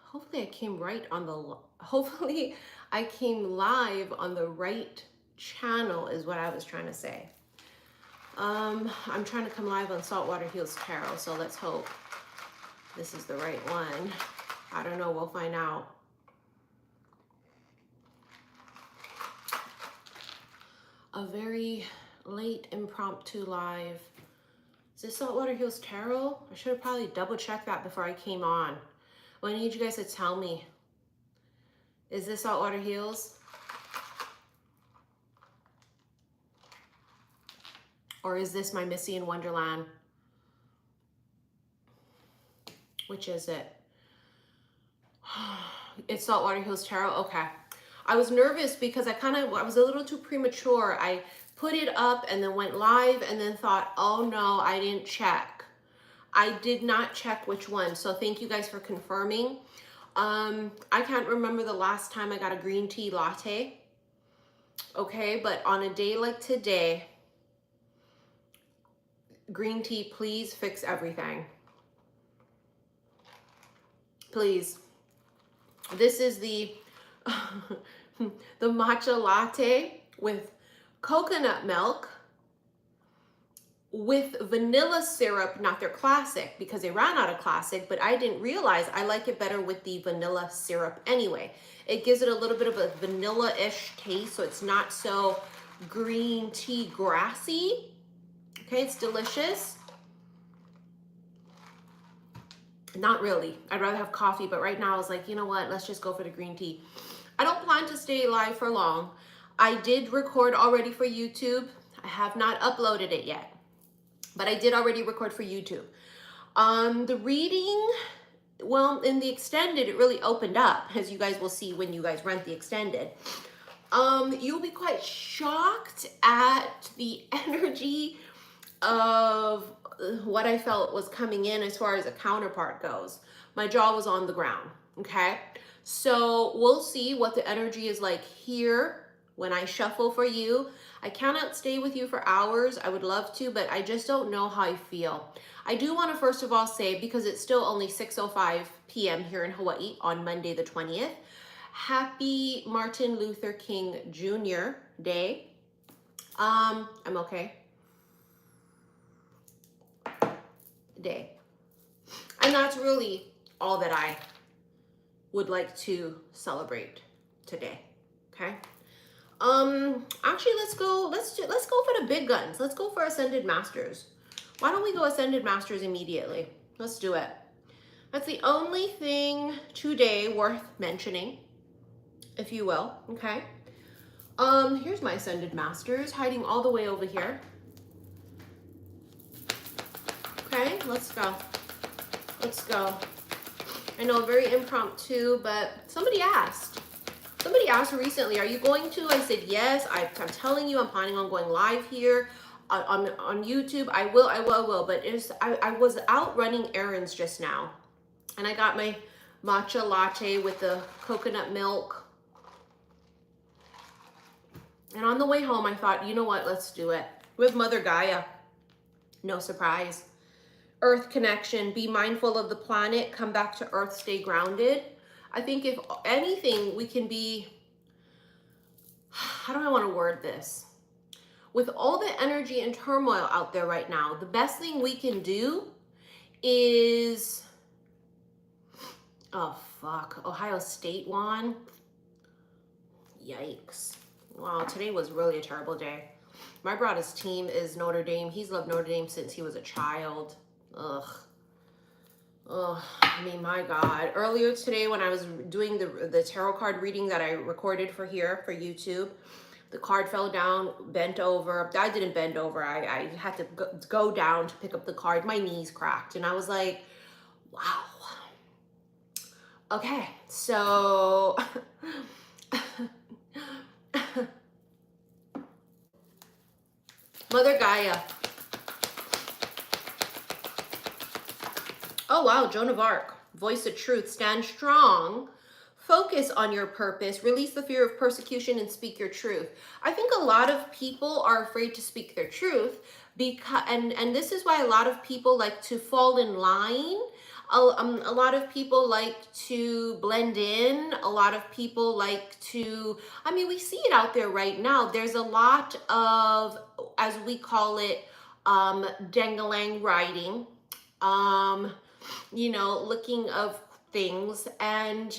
Hopefully I came right on the, hopefully I came live on the right channel is what I was trying to say. I'm trying to come live on Saltwater Heals Tarot, so let's hope this is the right one. I don't know, we'll find out. A very late impromptu live. Is this Saltwater Heals Tarot? I should have probably double checked that before I came on. Well, I need you guys to tell me. Is this Saltwater Heals? Or is this my Missy in Wonderland? Which is it? It's Saltwater Hills Tarot. Okay. I was nervous because I was a little too premature. I put it up and then went live and then thought, oh no, I didn't check. I did not check which one. So thank you guys for confirming. I can't remember the last time I got a green tea latte. Okay, but on a day like today, green tea, please fix everything. Please. This is the the matcha latte with coconut milk with vanilla syrup, not their classic because they ran out of classic, but I didn't realize I like it better with the vanilla syrup anyway. It gives it a little bit of a vanilla-ish taste, so it's not so green tea grassy. Okay, it's delicious. Not really. I'd rather have coffee, but right now I was like, you know what? Let's just go for the green tea. I don't plan to stay live for long. I did record already for YouTube. I have not uploaded it yet, but I did already record for YouTube. The reading, well, in the extended, it really opened up, as you guys will see when you guys rent the extended. You'll be quite shocked at the energy of what I felt was coming in as far as a counterpart goes. My jaw was on the ground, okay? So we'll see what the energy is like here when I shuffle for you. I cannot stay with you for hours. I would love to, but I just don't know how I feel. I do want to first of all say, because it's still only 6:05 p.m. here in Hawaii on Monday the 20th, happy Martin Luther King Jr. Day. I'm okay. Day. And that's really all that I would like to celebrate today. Okay. Actually, let's go for the big guns. Let's go for Ascended Masters. Why don't we go Ascended Masters immediately? Let's do it. That's the only thing today worth mentioning, if you will. Okay. Here's my Ascended Masters hiding all the way over here. Okay, let's go. Let's go. I know, very impromptu, but somebody asked. Somebody asked recently, are you going to? I said, yes. I'm telling you, I'm planning on going live here on YouTube. I will. But I was out running errands just now. And I got my matcha latte with the coconut milk. And on the way home, I thought, you know what? Let's do it. With Mother Gaia. No surprise. Earth connection, be mindful of the planet, come back to Earth, stay grounded. I think if anything, we can be, how do I want to word this? With all the energy and turmoil out there right now, the best thing we can do is, oh fuck, Ohio State won. Yikes. Wow, today was really a terrible day. My brother's team is Notre Dame. He's loved Notre Dame since he was a child. Ugh. Oh, I mean, my God. Earlier today when I was doing the tarot card reading that I recorded for here, for YouTube, the card fell down, bent over. I didn't bend over. I had to go down to pick up the card. My knees cracked. And I was like, wow. Okay, so... Mother Gaia. Oh, wow, Joan of Arc. Voice of truth. Stand strong. focus on your purpose, release the fear of persecution, and speak your truth. I think a lot of people are afraid to speak their truth because, and this is why a lot of people like to fall in line. A lot of people like to blend in. A lot of people like to, I mean, we see it out there right now. There's a lot of, as we call it, dangalang writing, you know, looking of things. And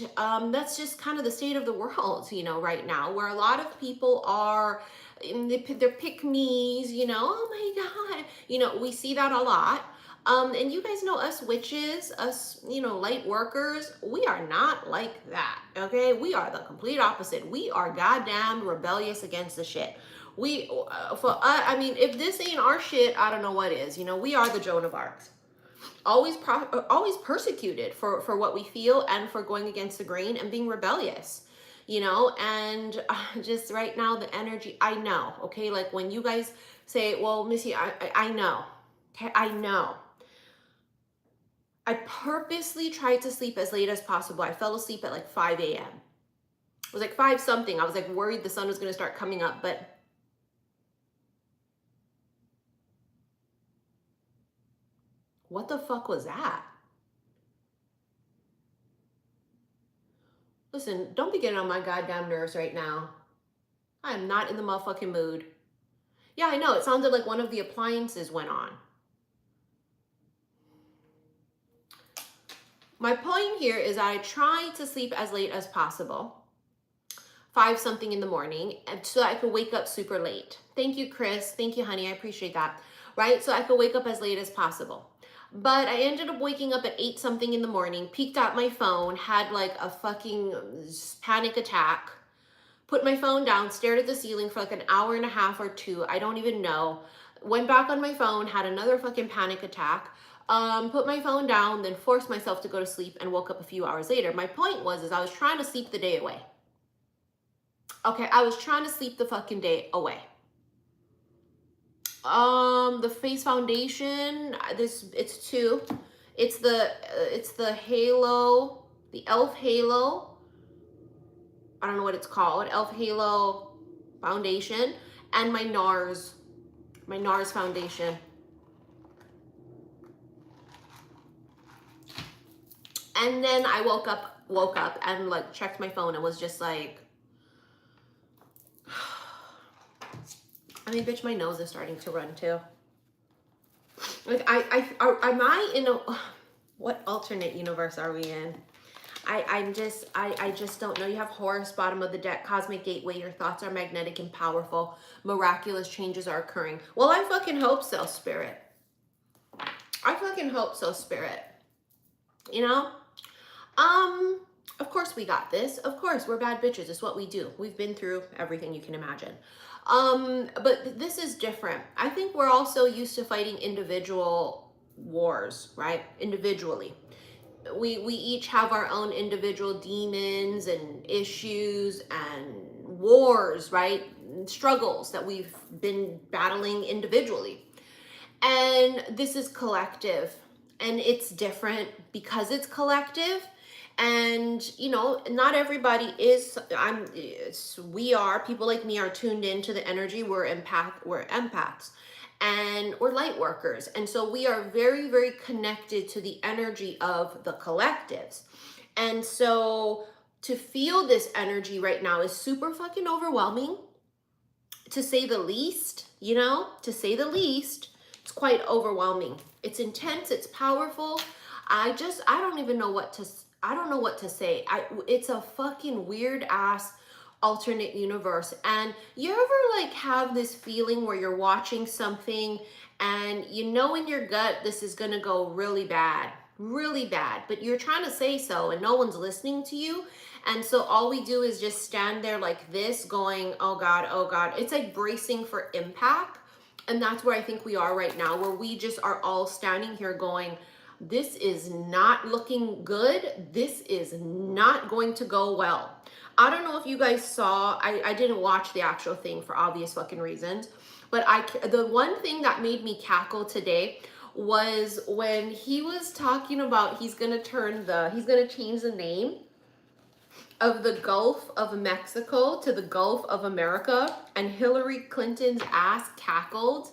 that's just kind of the state of the world, you know, right now, where a lot of people are, they're pick-me's, you know, oh my God, you know, we see that a lot. And you guys know us witches, us, you know, light workers, we are not like that, okay? We are the complete opposite. We are goddamn rebellious against the shit. We, I mean, if this ain't our shit, I don't know what is. You know, we are the Joan of Arcs. Always persecuted for what we feel and for going against the grain and being rebellious, you know. And just right now, the energy, I know, okay? Like when you guys say, well, Missy, I know, okay? I know. I purposely tried to sleep as late as possible. I fell asleep at like 5 a.m. It was like 5 something. I was like worried the sun was going to start coming up, but what the fuck was that? Listen, don't be getting on my goddamn nerves right now. I am not in the motherfucking mood. Yeah, I know. It sounded like one of the appliances went on. My point here is I try to sleep as late as possible. 5 something in the morning, and so I could wake up super late. Thank you, Chris. Thank you, honey. I appreciate that. Right? So I could wake up as late as possible. But I ended up waking up at 8 something in the morning, peeked at my phone, had like a fucking panic attack, put my phone down, stared at the ceiling for like an hour and a half or 2. I don't even know. Went back on my phone, had another fucking panic attack, put my phone down, then forced myself to go to sleep and woke up a few hours later. My point was, is I was trying to sleep the day away. Okay, I was trying to sleep the fucking day away. The face foundation, it's 2. It's the halo, the elf halo. I don't know what it's called. Elf halo foundation, and my NARS foundation. And then I woke up and like checked my phone and was just like, I mean, bitch, my nose is starting to run too. Like, am I in a, what alternate universe are we in? I just don't know. You have Horus, bottom of the deck, cosmic gateway. Your thoughts are magnetic and powerful. Miraculous changes are occurring. Well, I fucking hope so, Spirit. I fucking hope so, Spirit. You know? Of course we got this. Of course, we're bad bitches. It's what we do. We've been through everything you can imagine. But this is different. I think we're also used to fighting individual wars, right? Individually. We each have our own individual demons and issues and wars, right? Struggles that we've been battling individually. And this is collective, and it's different because it's collective. And, you know, not everybody is, we are, people like me are tuned into the energy. We're empaths, and we're light workers. And so we are very, very connected to the energy of the collectives. And so to feel this energy right now is super fucking overwhelming, to say the least, you know, to say the least. It's quite overwhelming. It's intense. It's powerful. I don't even know what to say. It's a fucking weird ass alternate universe. And you ever like have this feeling where you're watching something and you know in your gut this is gonna go really bad, but you're trying to say so and no one's listening to you. And so all we do is just stand there like this going, oh God, oh God. It's like bracing for impact. And that's where I think we are right now, where we just are all standing here going, this is not looking good. This is not going to go well. I don't know if you guys saw, I didn't watch the actual thing for obvious fucking reasons, but the one thing that made me cackle today was when he was talking about he's gonna change the name of the Gulf of Mexico to the Gulf of America, and Hillary Clinton's ass cackled,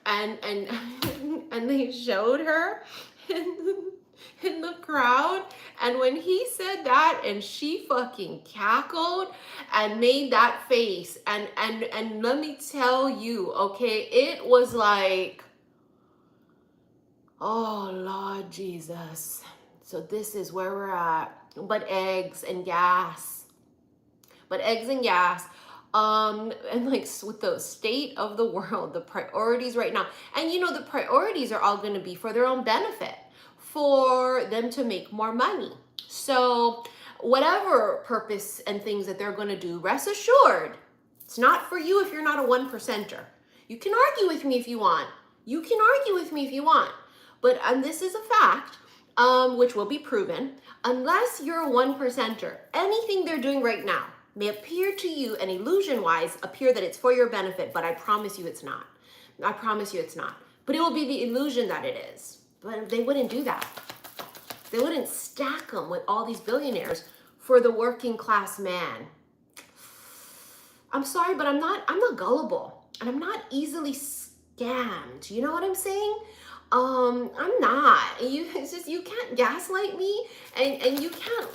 and and they showed her in the crowd, and when he said that and she fucking cackled and made that face, and let me tell you, okay, it was like, oh Lord Jesus. So this is where we're at. But eggs and gas. And like with the state of the world, the priorities right now. And you know, the priorities are all going to be for their own benefit, for them to make more money. So whatever purpose and things that they're going to do, rest assured, it's not for you if you're not a 1%er. You can argue with me if you want. But this is a fact, which will be proven. Unless you're a 1%er, anything they're doing right now may appear to you, and illusion-wise appear that it's for your benefit, but I promise you it's not. But it will be the illusion that it is. But they wouldn't do that. They wouldn't stack them with all these billionaires for the working class man. I'm sorry, but I'm not gullible, and I'm not easily scammed. You know what I'm saying? I'm not. It's just, you can't gaslight me, and you can't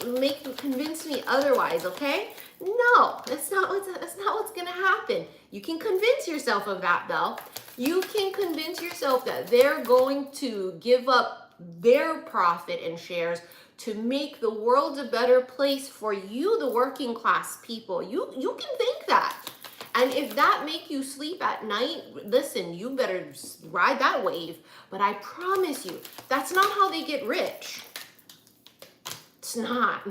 convince me otherwise, okay? No, that's not what's gonna happen. You can convince yourself of that, though. You can convince yourself that they're going to give up their profit and shares to make the world a better place for you, the working class people. You can think that. And if that make you sleep at night, listen, you better ride that wave. But I promise you, that's not how they get rich. It's not.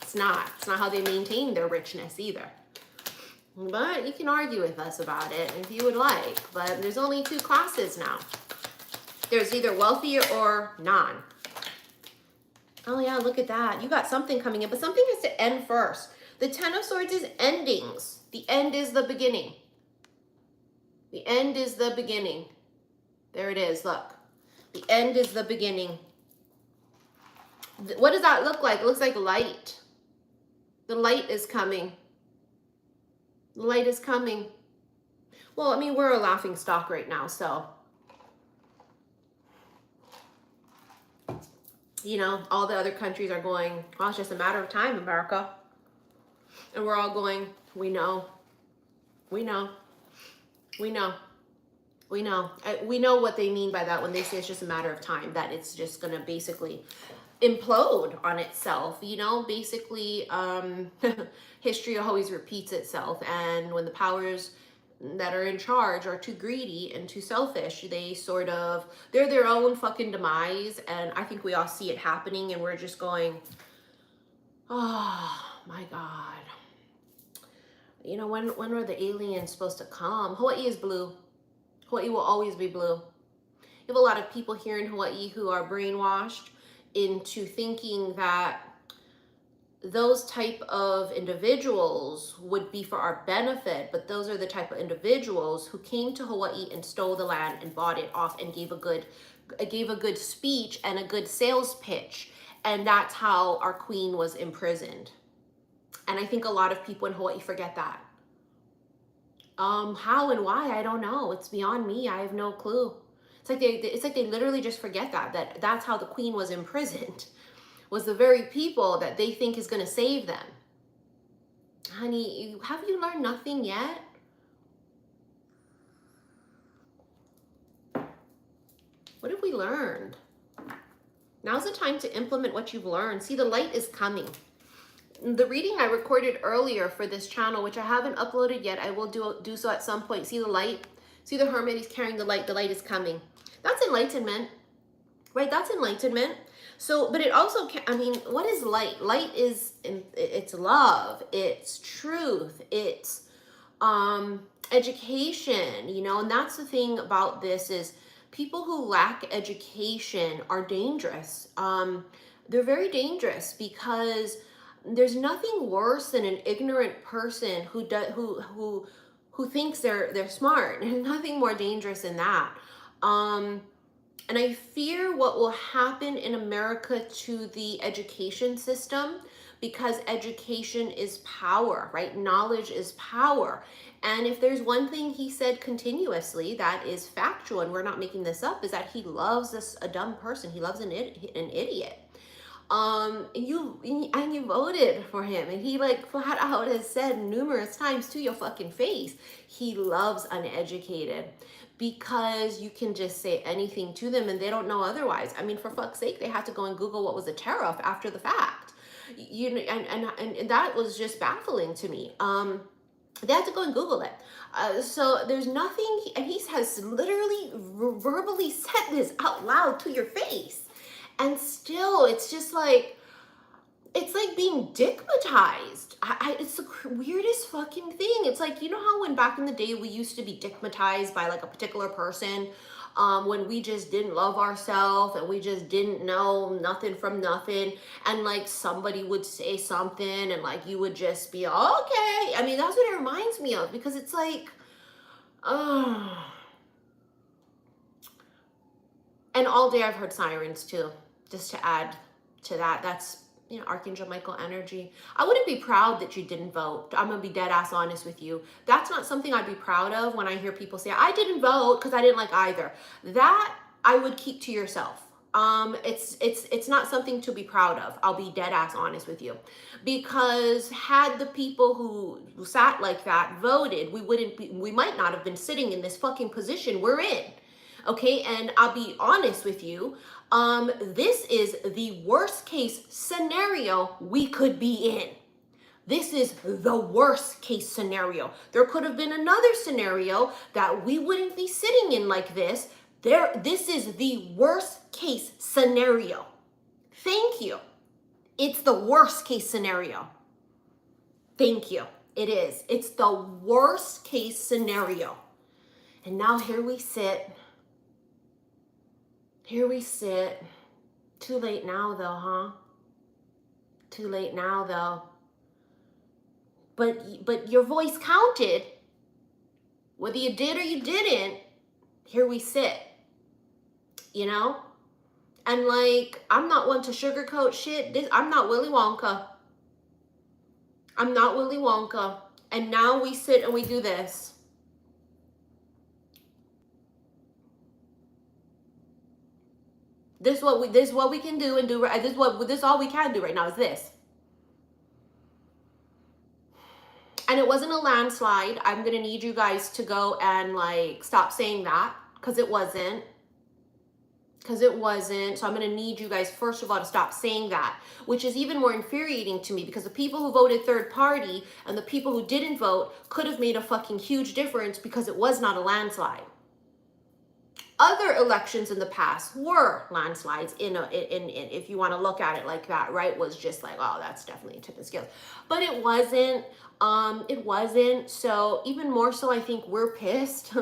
It's not how they maintain their richness either. But you can argue with us about it if you would like. But there's only two classes now. There's either wealthy or non. Oh yeah, look at that. You got something coming in, but something has to end first. The Ten of Swords is endings. The end is the beginning. The end is the beginning. There it is, look. The end is the beginning. What does that look like? It looks like light. The light is coming. The light is coming. Well, I mean, we're a laughing stock right now, so. You know, all the other countries are going, well, it's just a matter of time, America. And we're all going, we know. We know what they mean by that when they say it's just a matter of time, that it's just going to basically implode on itself. You know, basically, history always repeats itself. And when the powers that are in charge are too greedy and too selfish, they're their own fucking demise. And I think we all see it happening, and we're just going, oh my God. You know, when are the aliens supposed to come? Hawaii is blue. Hawaii will always be blue. You have a lot of people here in Hawaii who are brainwashed into thinking that those type of individuals would be for our benefit, but those are the type of individuals who came to Hawaii and stole the land and bought it off and gave a good speech and a good sales pitch. And that's how our queen was imprisoned. And I think a lot of people in Hawaii forget that. How and why, I don't know. It's beyond me. I have no clue. It's like they literally just forget that's how the queen was imprisoned, was the very people that they think is going to save them. Honey, have you learned nothing yet? What have we learned? Now's the time to implement what you've learned. See, the light is coming. The reading I recorded earlier for this channel, which I haven't uploaded yet, I will do so at some point. See the light? See the hermit? He's carrying the light. The light is coming. That's enlightenment, right? That's enlightenment. So, but it also, I mean, what is light? Light is, it's love. It's truth. It's education, you know, and that's the thing about this is people who lack education are dangerous. They're very dangerous because there's nothing worse than an ignorant person who thinks they're smart. There's nothing more dangerous than that. And I fear what will happen in America to the education system, because education is power, right? Knowledge is power. And if there's one thing he said continuously that is factual, and we're not making this up, is that he loves a dumb person. He loves an idiot. And you voted for him, and he like flat out has said numerous times to your fucking face, he loves uneducated, because you can just say anything to them and they don't know otherwise. I mean, for fuck's sake, they had to go and Google what was a tariff after the fact. You know, and that was just baffling to me. They had to go and Google it. So there's nothing, and he has literally verbally said this out loud to your face. And still, it's just like, it's like being digmatized. It's the weirdest fucking thing. It's like, you know how when back in the day we used to be digmatized by like a particular person, when we just didn't love ourselves and we just didn't know nothing from nothing, and like somebody would say something and like you would just be okay. I mean, that's what it reminds me of, because it's like, and all day I've heard sirens too, just to add to that. That's, you know, Archangel Michael energy. I wouldn't be proud that you didn't vote. I'm gonna be dead ass honest with you. That's not something I'd be proud of when I hear people say, I didn't vote because I didn't like either. That I would keep to yourself. It's not something to be proud of. I'll be dead ass honest with you, because had the people who sat like that voted, we might not have been sitting in this fucking position we're in. Okay, and I'll be honest with you, this is the worst case scenario we could be in. This is the worst case scenario. There could have been another scenario that we wouldn't be sitting in like this. This is the worst case scenario. Thank you. It's the worst case scenario. Thank you. It is. It's the worst case scenario. And now here we sit. Here we sit. Too late now though, huh? Too late now though. But your voice counted. Whether you did or you didn't, here we sit. You know? And like, I'm not one to sugarcoat shit. I'm not Willy Wonka. I'm not Willy Wonka. And now we sit and we do this. This is what we can do and do. This is all we can do right now is this. And it wasn't a landslide. I'm gonna need you guys to go and like stop saying that, because it wasn't. So I'm gonna need you guys first of all to stop saying that, which is even more infuriating to me, because the people who voted third party and the people who didn't vote could have made a fucking huge difference, because it was not a landslide. Other elections in the past were landslides in if you want to look at it like that, right? Was just like, oh, that's definitely a tip and scales. But it wasn't. It wasn't. So even more so, I think we're pissed.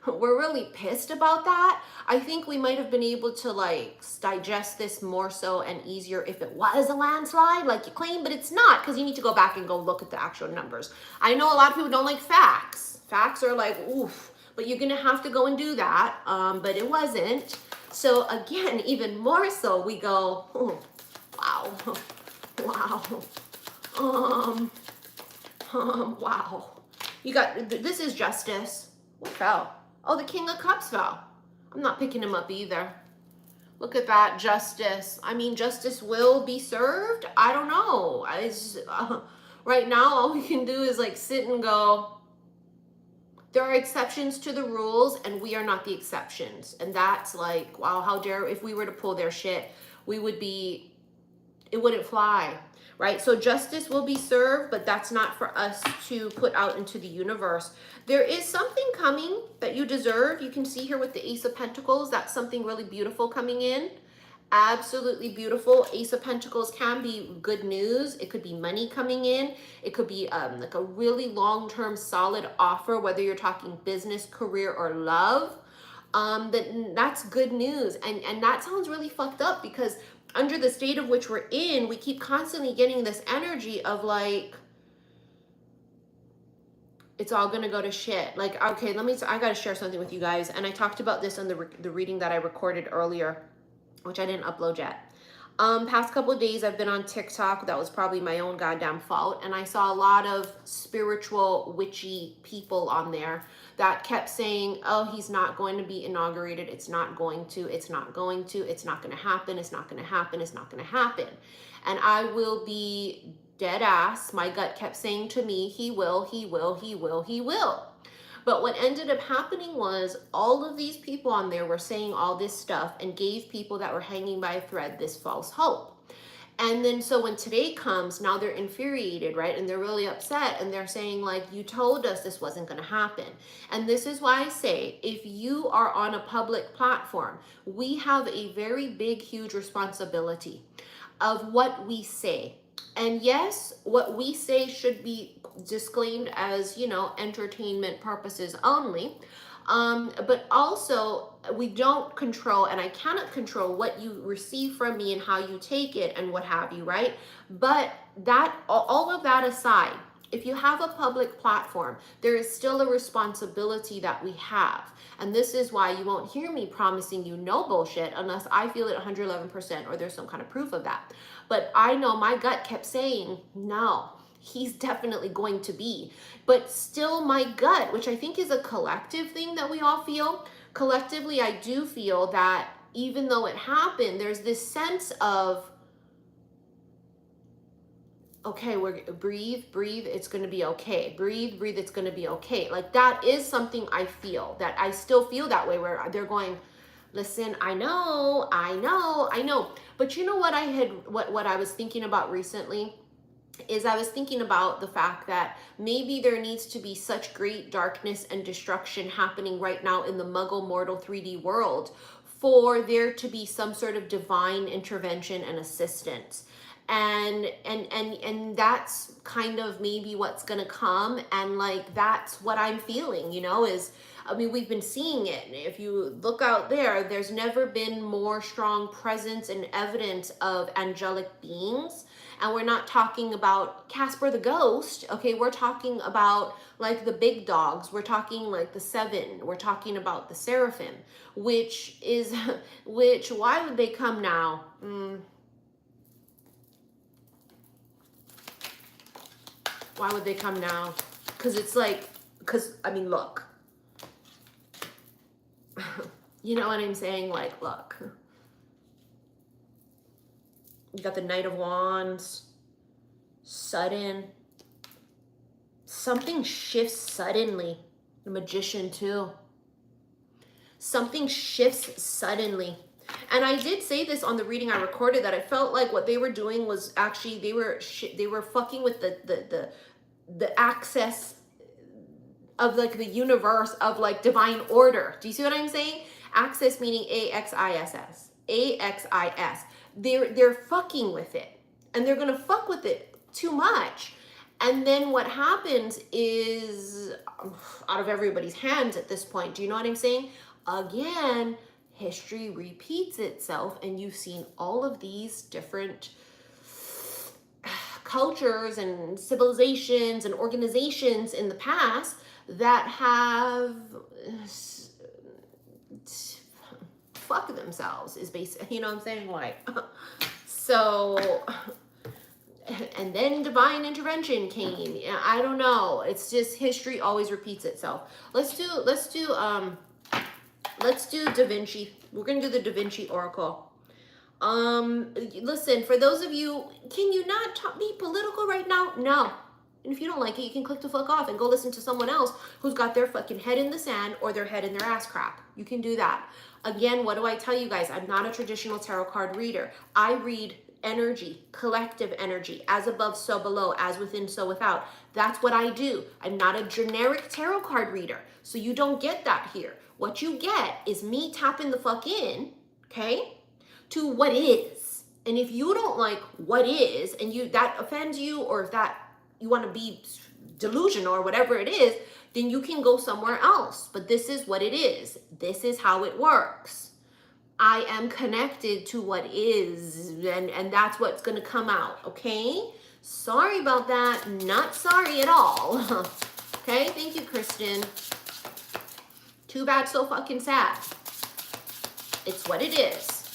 We're really pissed about that. I think we might have been able to like digest this more so and easier if it was a landslide like you claim, but it's not, because you need to go back and go look at the actual numbers. I know a lot of people don't like facts. Facts are like, oof. But you're gonna have to go and do that, but it wasn't. So again, even more so, we go, oh, wow, wow, wow. You got, this is justice. What fell? Oh, the King of Cups fell. I'm not picking him up either. Look at that, justice. I mean, justice will be served. I don't know. Right now, all we can do is like sit and go, there are exceptions to the rules, and we are not the exceptions. And that's like, wow, how dare, if we were to pull their shit, we would be, it wouldn't fly, right? So justice will be served, but that's not for us to put out into the universe. There is something coming that you deserve. You can see here with the Ace of Pentacles, that's something really beautiful coming in. Absolutely beautiful. Ace of Pentacles can be good news. It could be money coming in. It could be like a really long-term solid offer, whether you're talking business, career, or love. That's good news. And that sounds really fucked up, because under the state of which we're in, we keep constantly getting this energy of like, it's all gonna go to shit. Like, okay, I gotta share something with you guys. And I talked about this on the reading that I recorded earlier, which I didn't upload yet. Past couple of days I've been on TikTok. That was probably my own goddamn fault. And I saw a lot of spiritual witchy people on there that kept saying, oh, he's not going to be inaugurated. It's not going to, it's not going to, it's not going to happen. It's not going to happen. It's not going to happen. And I will be dead ass. My gut kept saying to me, he will, he will, he will, he will. But what ended up happening was all of these people on there were saying all this stuff and gave people that were hanging by a thread this false hope. And then so when today comes, now they're infuriated, right? And they're really upset and they're saying like, you told us this wasn't going to happen. And this is why I say, if you are on a public platform, we have a very big, huge responsibility of what we say. And yes, what we say should be disclaimed as, you know, entertainment purposes only. But also we don't control, and I cannot control what you receive from me and how you take it and what have you, right? But that, all of that aside, if you have a public platform, there is still a responsibility that we have. And this is why you won't hear me promising you no bullshit unless I feel it 111% or there's some kind of proof of that. But I know my gut kept saying, no, he's definitely going to be. But still my gut, which I think is a collective thing that we all feel, collectively I do feel that even though it happened, there's this sense of, okay, we're breathe, it's going to be okay. Breathe, it's going to be okay. Like that is something I feel, that I still feel that way, where they're going, listen, I know. But you know what what I was thinking about recently is I was thinking about the fact that maybe there needs to be such great darkness and destruction happening right now in the Muggle mortal 3D world for there to be some sort of divine intervention and assistance. And that's kind of maybe what's gonna come, and like that's what I'm feeling, you know, is, I mean, we've been seeing it. If you look out there, there's never been more strong presence and evidence of angelic beings. And we're not talking about Casper the Ghost, okay? We're talking about like the big dogs. We're talking like the seven. We're talking about the seraphim, which, why would they come now? Why would they come now? Because I mean, look. You know what I'm saying? Like, look. You got the Knight of Wands. Sudden. Something shifts suddenly. The Magician too. Something shifts suddenly. And I did say this on the reading I recorded, that I felt like what they were doing was actually, they were fucking with the access of like the universe of like divine order. Do you see what I'm saying? Access meaning A-X-I-S-S. A-X-I-S. They're fucking with it. And they're gonna fuck with it too much. And then what happens is out of everybody's hands at this point. Do you know what I'm saying? Again, history repeats itself, and you've seen all of these different cultures and civilizations and organizations in the past that have fuck themselves, is basically, you know what I'm saying? Like, so, and then divine intervention came. I don't know. It's just history always repeats itself. Let's do Da Vinci. We're gonna do the Da Vinci Oracle. Listen, for those of you, can you not be political right now? No. And if you don't like it, you can click the fuck off and go listen to someone else who's got their fucking head in the sand or their head in their ass crack. You can do that. Again, what do I tell you guys? I'm not a traditional tarot card reader. I read energy, collective energy, as above, so below, as within, so without. That's what I do. I'm not a generic tarot card reader. So you don't get that here. What you get is me tapping the fuck in, okay, to what is. And if you don't like what is, and that offends you, or if that you want to be delusional or whatever it is, then you can go somewhere else. But this is what it is. This is how it works. I am connected to what is, and that's what's going to come out, okay? Sorry about that. Not sorry at all. Okay, thank you, Kristen. Too bad, so fucking sad. It's what it is.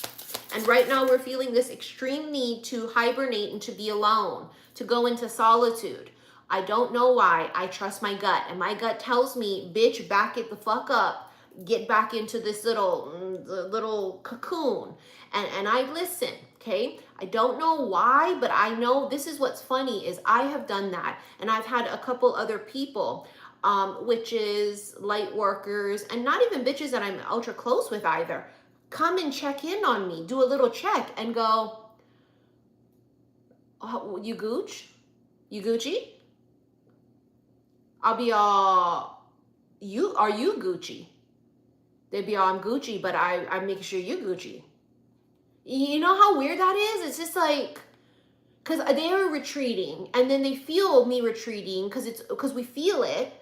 And right now we're feeling this extreme need to hibernate and to be alone, to go into solitude. I don't know why. I trust my gut. And my gut tells me, bitch, back it the fuck up. Get back into this little cocoon. And I listen, okay? I don't know why, but I know this is what's funny is I have done that. And I've had a couple other people, witches, light workers, and not even bitches that I'm ultra close with either, come and check in on me, do a little check and go, oh, you gooch? You Gucci? I'll be all, are you Gucci? They'd be all, I'm Gucci, but I'm making sure you Gucci. You know how weird that is? It's just like, because they're retreating and then they feel me retreating because we feel it.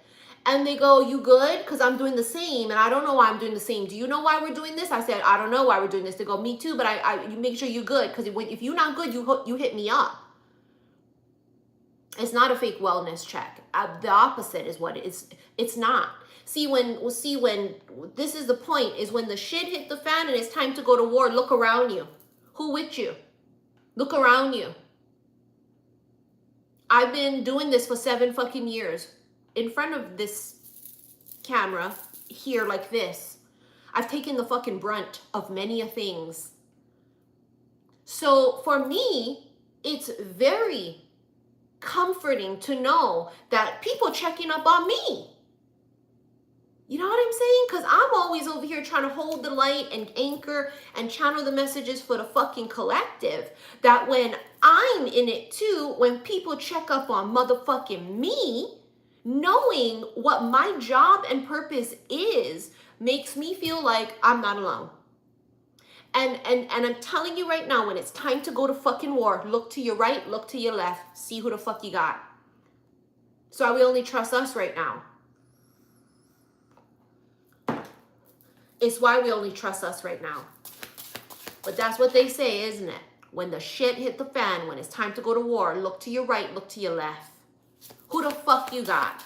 And they go, you good? Because I'm doing the same. And I don't know why I'm doing the same. Do you know why we're doing this? I said, I don't know why we're doing this. They go, me too, but you make sure you're good. Because if you're not good, you hit me up. It's not a fake wellness check. The opposite is what it is. It's not. See, when this is the point, is when the shit hit the fan and it's time to go to war, look around you. Who with you? Look around you. I've been doing this for 7 fucking years. In front of this camera here like this. I've taken the fucking brunt of many a things. So for me, it's very comforting to know that people checking up on me. You know what I'm saying? Because I'm always over here trying to hold the light and anchor and channel the messages for the fucking collective. That when I'm in it too, when people check up on motherfucking me, knowing what my job and purpose is makes me feel like I'm not alone. And I'm telling you right now, when it's time to go to fucking war, look to your right, look to your left, see who the fuck you got. So we only trust us right now. It's why we only trust us right now. But that's what they say, isn't it? When the shit hit the fan, when it's time to go to war, look to your right, look to your left. Who the fuck you got?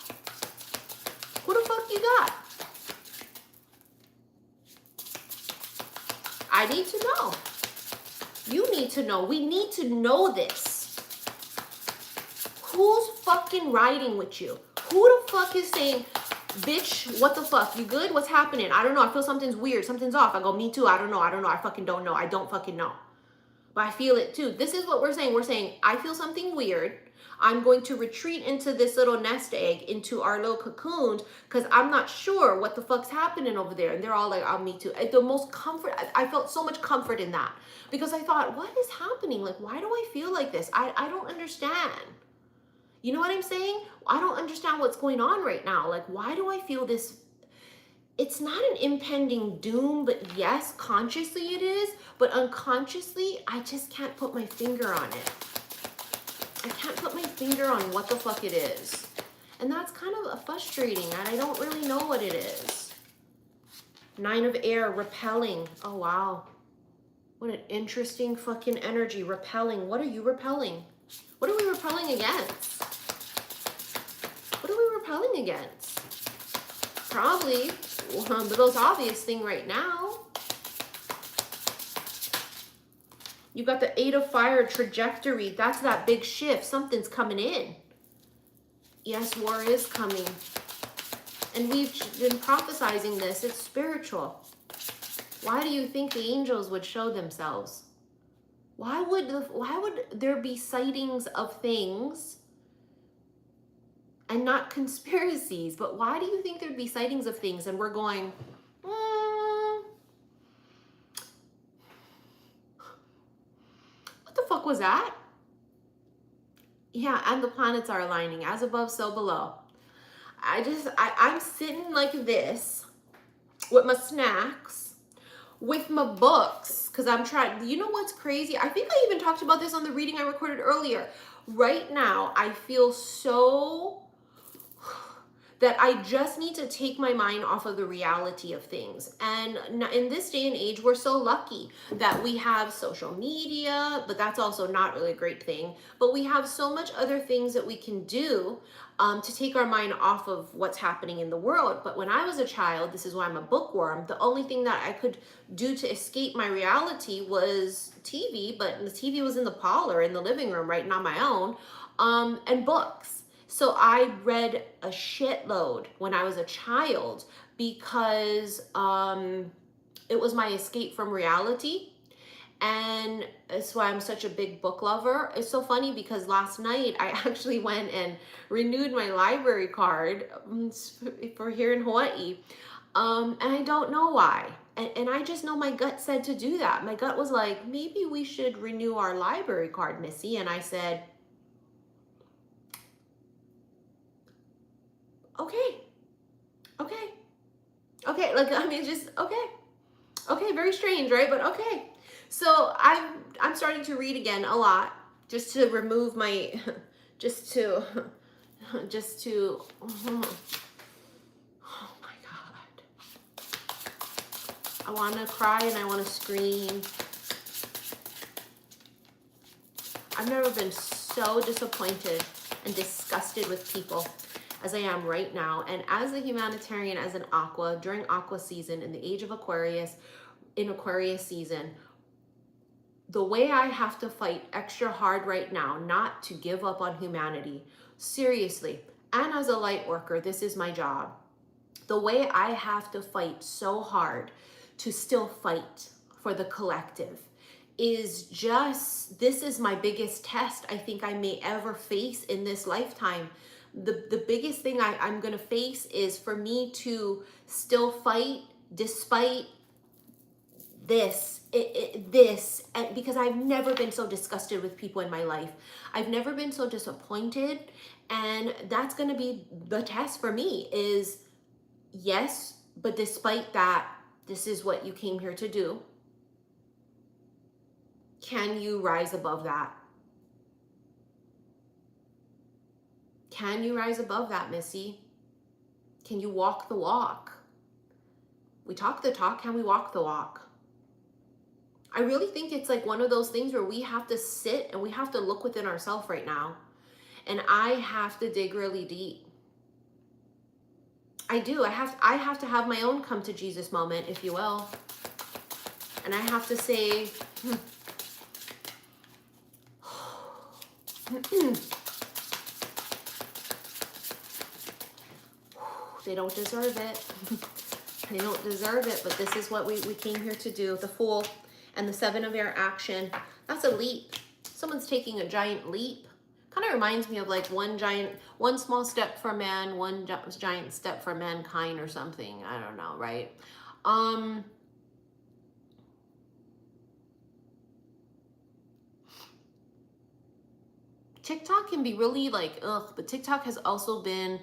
Who the fuck you got? I need to know. You need to know. We need to know this. Who's fucking riding with you? Who the fuck is saying, bitch, what the fuck? You good? What's happening? I don't know. I feel something's weird. Something's off. I go, me too. I don't know. I fucking don't know. I don't fucking know. But I feel it too. This is what we're saying. We're saying, I feel something weird. I'm going to retreat into this little nest egg, into our little cocoons, because I'm not sure what the fuck's happening over there. And they're all like, oh, me too. The most comfort, I felt so much comfort in that. Because I thought, what is happening? Like, why do I feel like this? I don't understand. You know what I'm saying? I don't understand what's going on right now. Like, why do I feel this? It's not an impending doom, but yes, consciously it is. But unconsciously, I just can't put my finger on it. I can't put my finger on what the fuck it is. And that's kind of frustrating, and I don't really know what it is. 9 of air, repelling. Oh, wow. What an interesting fucking energy. Repelling. What are you repelling? What are we repelling against? What are we repelling against? Probably the most obvious thing right now. You got the 8 of fire, trajectory. That's that big shift. Something's coming in. Yes, war is coming. And we've been prophesizing this. It's spiritual. Why do you think the angels would show themselves? Why would there be sightings of things and not conspiracies? But why do you think there'd be sightings of things and we're going, what the fuck was that? Yeah, and the planets are aligning. As above, so below. I'm sitting like this with my snacks, with my books, because I'm trying, you know what's crazy? I think I even talked about this on the reading I recorded earlier. Right now, I feel so, that I just need to take my mind off of the reality of things. And in this day and age, we're so lucky that we have social media, but that's also not really a great thing. But we have so much other things that we can do to take our mind off of what's happening in the world. But when I was a child, this is why I'm a bookworm, the only thing that I could do to escape my reality was TV, but the TV was in the parlor, in the living room, right, not my own, and books. So I read a shitload when I was a child because it was my escape from reality. And that's why I'm such a big book lover. It's so funny because last night I actually went and renewed my library card for here in Hawaii. And I don't know why. And I just know my gut said to do that. My gut was like, maybe we should renew our library card, Missy. And I said, okay, like, I mean, just okay, very strange, right? But okay. So I'm starting to read again a lot, just to remove my, just to oh my God, I want to cry and I want to scream. I've never been so disappointed and disgusted with people as I am right now. And as a humanitarian, as an aqua, during aqua season, in the age of Aquarius, in Aquarius season, the way I have to fight extra hard right now, not to give up on humanity, seriously, and as a light worker, this is my job. The way I have to fight so hard to still fight for the collective is just, this is my biggest test I think I may ever face in this lifetime. The biggest thing I'm going to face is for me to still fight despite this, and because I've never been so disgusted with people in my life. I've never been so disappointed. And that's going to be the test for me is, yes, but despite that, this is what you came here to do. Can you rise above that? Can you rise above that, Missy? Can you walk the walk? We talk the talk, can we walk the walk? I really think it's like one of those things where we have to sit and we have to look within ourselves right now. And I have to dig really deep. I do. I have to have my own come to Jesus moment, if you will. And I have to say, they don't deserve it. They don't deserve it, but this is what we came here to do. The Fool and the Seven of Air action. That's a leap. Someone's taking a giant leap. Kind of reminds me of like one small step for man, one giant step for mankind or something. I don't know, right? TikTok can be really like, ugh, but TikTok has also been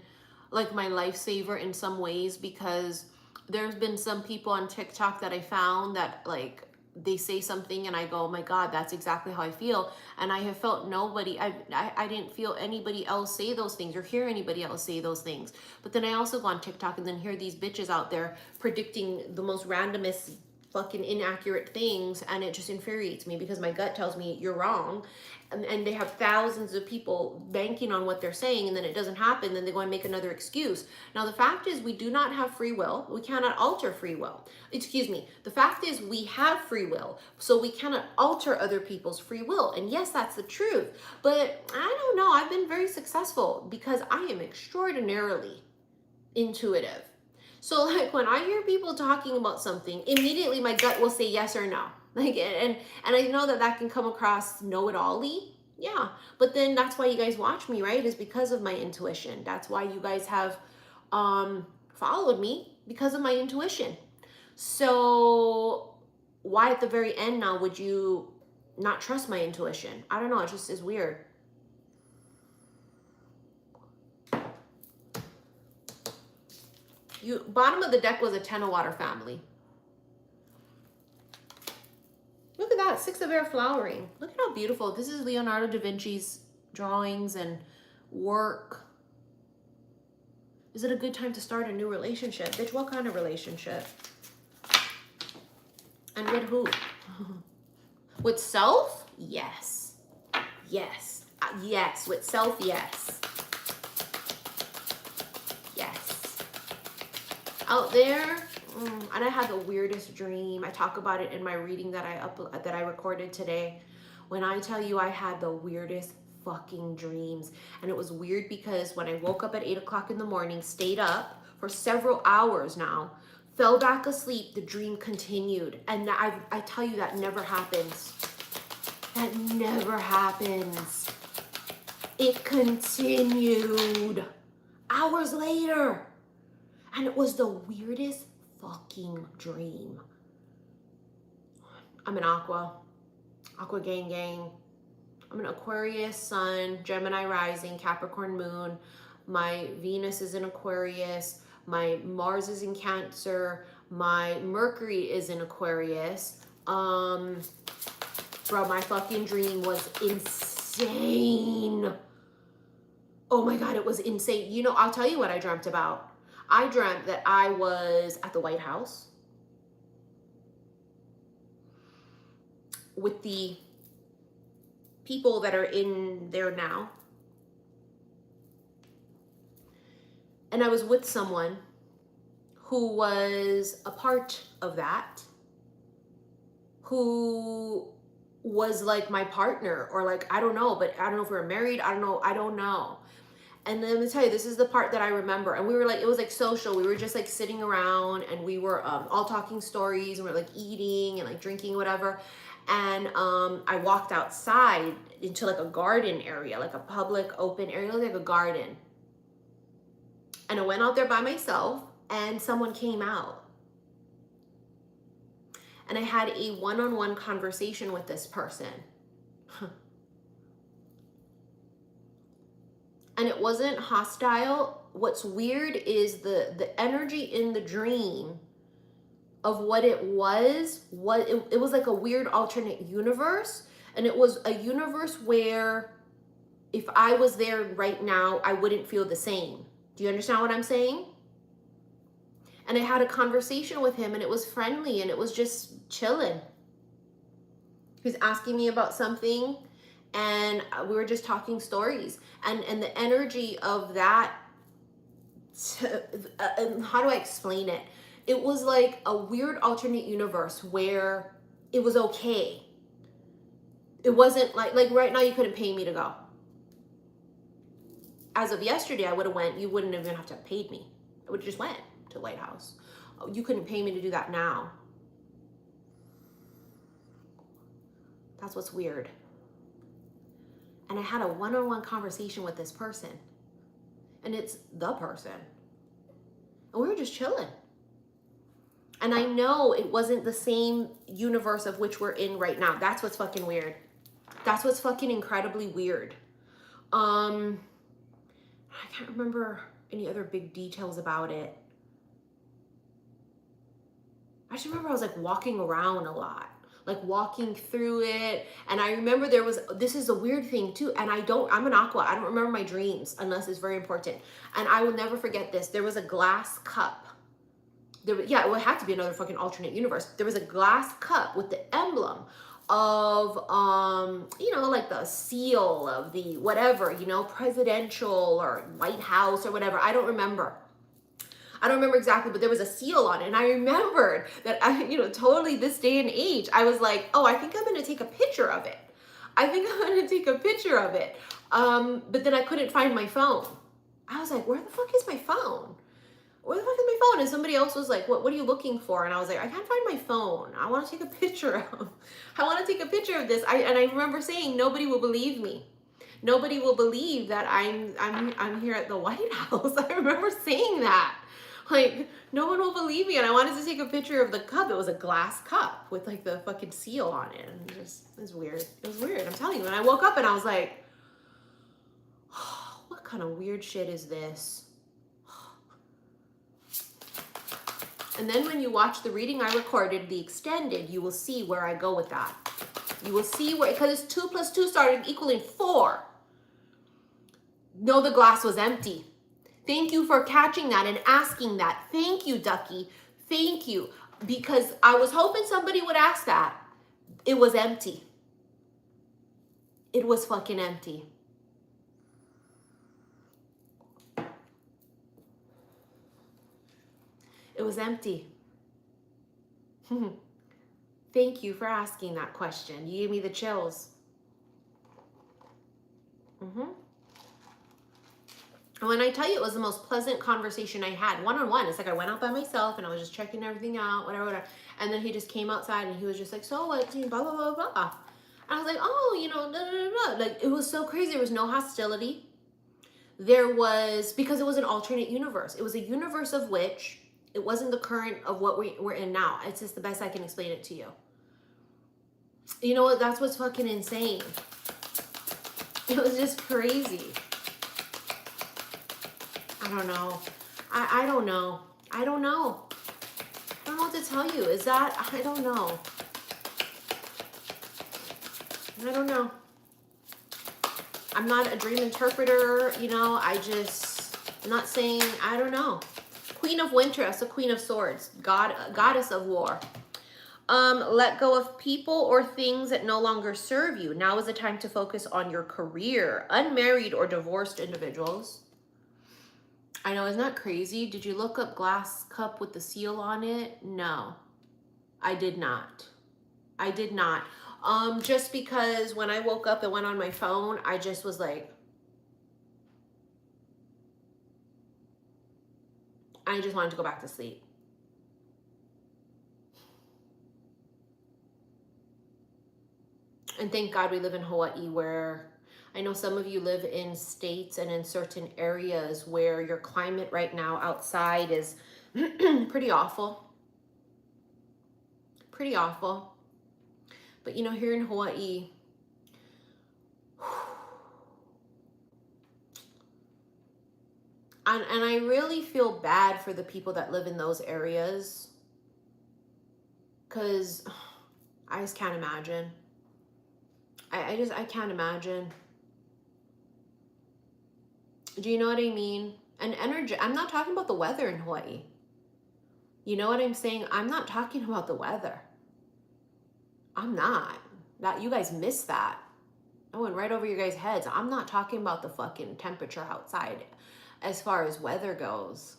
like my lifesaver in some ways, because there's been some people on TikTok that I found that like, they say something and I go, oh my God, that's exactly how I feel. And I have felt nobody, I didn't feel anybody else say those things or hear anybody else say those things. But then I also go on TikTok and then hear these bitches out there predicting the most randomest fucking inaccurate things, and it just infuriates me because my gut tells me you're wrong. And they have thousands of people banking on what they're saying, and then it doesn't happen, then they go and make another excuse. Now the fact is, we do not have free will. We cannot alter free will. Excuse me. The fact is, we have free will, so we cannot alter other people's free will. And yes, that's the truth. But I don't know, I've been very successful because I am extraordinarily intuitive. So like when I hear people talking about something, immediately my gut will say yes or no. Like, and I know that can come across know-it-all-y. Yeah, but then that's why you guys watch me, right? Is because of my intuition. That's why you guys have followed me, because of my intuition. So why at the very end now would you not trust my intuition? I don't know, it just is weird. Bottom of the deck was a 10 of water family. Look at that, 6 of air flowering. Look at how beautiful. This is Leonardo da Vinci's drawings and work. Is it a good time to start a new relationship? Bitch, what kind of relationship? And with who? With self? Yes. Yes. Yes. With self, yes. Yes. Out there, and I had the weirdest dream. I talk about it in my reading that I recorded today. When I tell you I had the weirdest fucking dreams. And it was weird because when I woke up at 8 o'clock in the morning, stayed up for several hours now, fell back asleep, the dream continued. And I tell you, that never happens. That never happens. It continued hours later. And it was the weirdest fucking dream. I'm an Aqua gang gang. I'm an Aquarius sun, Gemini rising, Capricorn moon. My Venus is in Aquarius. My Mars is in Cancer. My Mercury is in Aquarius. Bro, my fucking dream was insane. Oh my God, it was insane. You know, I'll tell you what I dreamt about. I dreamt that I was at the White House with the people that are in there now. And I was with someone who was a part of that, who was like my partner, or like, I don't know, but I don't know if we were married. I don't know. And then let me tell you, this is the part that I remember. And we were like, it was like social. We were just like sitting around and we were all talking stories, and we were like eating and like drinking, whatever. And I walked outside into like a garden area, like a public open area, like a garden. And I went out there by myself, and someone came out. And I had a one-on-one conversation with this person. And it wasn't hostile. What's weird is the energy in the dream of what it was. It was like a weird alternate universe. And it was a universe where if I was there right now, I wouldn't feel the same. Do you understand what I'm saying? And I had a conversation with him, and it was friendly, and it was just chilling. He was asking me about something, and we were just talking stories. And the energy of that, how do I explain it? It was like a weird alternate universe where it was okay. It wasn't like right now you couldn't pay me to go. As of yesterday, I would have went. You wouldn't even have to have paid me. I would have just went to White House. You couldn't pay me to do that now. That's what's weird. And I had a one-on-one conversation with this person. And it's the person. And we were just chilling. And I know it wasn't the same universe of which we're in right now. That's what's fucking weird. That's what's fucking incredibly weird. I can't remember any other big details about it. I just remember I was like walking around a lot, like walking through it. And I remember this is a weird thing too. And I'm an Aqua. I don't remember my dreams unless it's very important. And I will never forget this. There was a glass cup. It would have to be another fucking alternate universe. There was a glass cup with the emblem of, like the seal of the whatever, presidential or White House or whatever. I don't remember exactly, but there was a seal on it. And I remembered that totally this day and age, I was like, oh, I think I'm going to take a picture of it. But then I couldn't find my phone. I was like, where the fuck is my phone? And somebody else was like, what are you looking for? And I was like, I can't find my phone. I want to take a picture of this. And I remember saying, nobody will believe me. Nobody will believe that I'm here at the White House. I remember saying that. Like, no one will believe me. And I wanted to take a picture of the cup. It was a glass cup with like the fucking seal on it. And it was weird. It was weird. I'm telling you. And I woke up and I was like, oh, what kind of weird shit is this? And then when you watch the reading I recorded, the extended, you will see where I go with that. You will see where, because it's 2 + 2 started equaling 4. No, the glass was empty. Thank you for catching that and asking that. Thank you, Ducky. Thank you. Because I was hoping somebody would ask that. It was empty. It was fucking empty. It was empty. Thank you for asking that question. You gave me the chills. And when I tell you it was the most pleasant conversation I had, one-on-one, it's like I went out by myself and I was just checking everything out, whatever. And then he just came outside and he was just like, so what, blah, blah, blah, blah. And I was like, oh, you know, blah, blah, blah. Like, it was so crazy. There was no hostility. There was, because it was an alternate universe. It was a universe of which it wasn't the current of what we're in now. It's just the best I can explain it to you. You know what? That's what's fucking insane. It was just crazy. I don't know. I don't know. I don't know. I don't know what to tell you. Is that, I don't know. I don't know. I'm not a dream interpreter, you know, I'm not saying, I don't know. Queen of Winter, that's the Queen of Swords, goddess of war. Let go of people or things that no longer serve you. Now is the time to focus on your career. Unmarried or divorced individuals. I know, isn't that crazy? Did you look up glass cup with the seal on it? No, I did not. I did not. Just because when I woke up and went on my phone, I just was like, I just wanted to go back to sleep. And thank God we live in Hawaii, where I know some of you live in states and in certain areas where your climate right now outside is pretty awful. Pretty awful. But you know, here in Hawaii, and I really feel bad for the people that live in those areas, because I just can't imagine. I can't imagine. Do you know what I mean? And energy, I'm not talking about the weather in Hawaii. You know what I'm saying? I'm not talking about the weather. I'm not. That, you guys missed that. I went right over your guys' heads. I'm not talking about the fucking temperature outside as far as weather goes.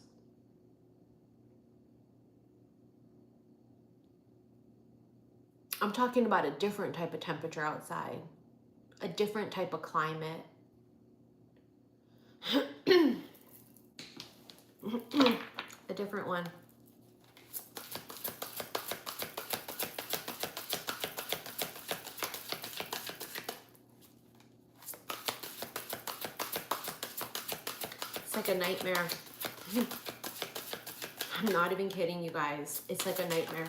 I'm talking about a different type of temperature outside, a different type of climate. A different one. It's like a nightmare. I'm not even kidding you guys. It's like a nightmare.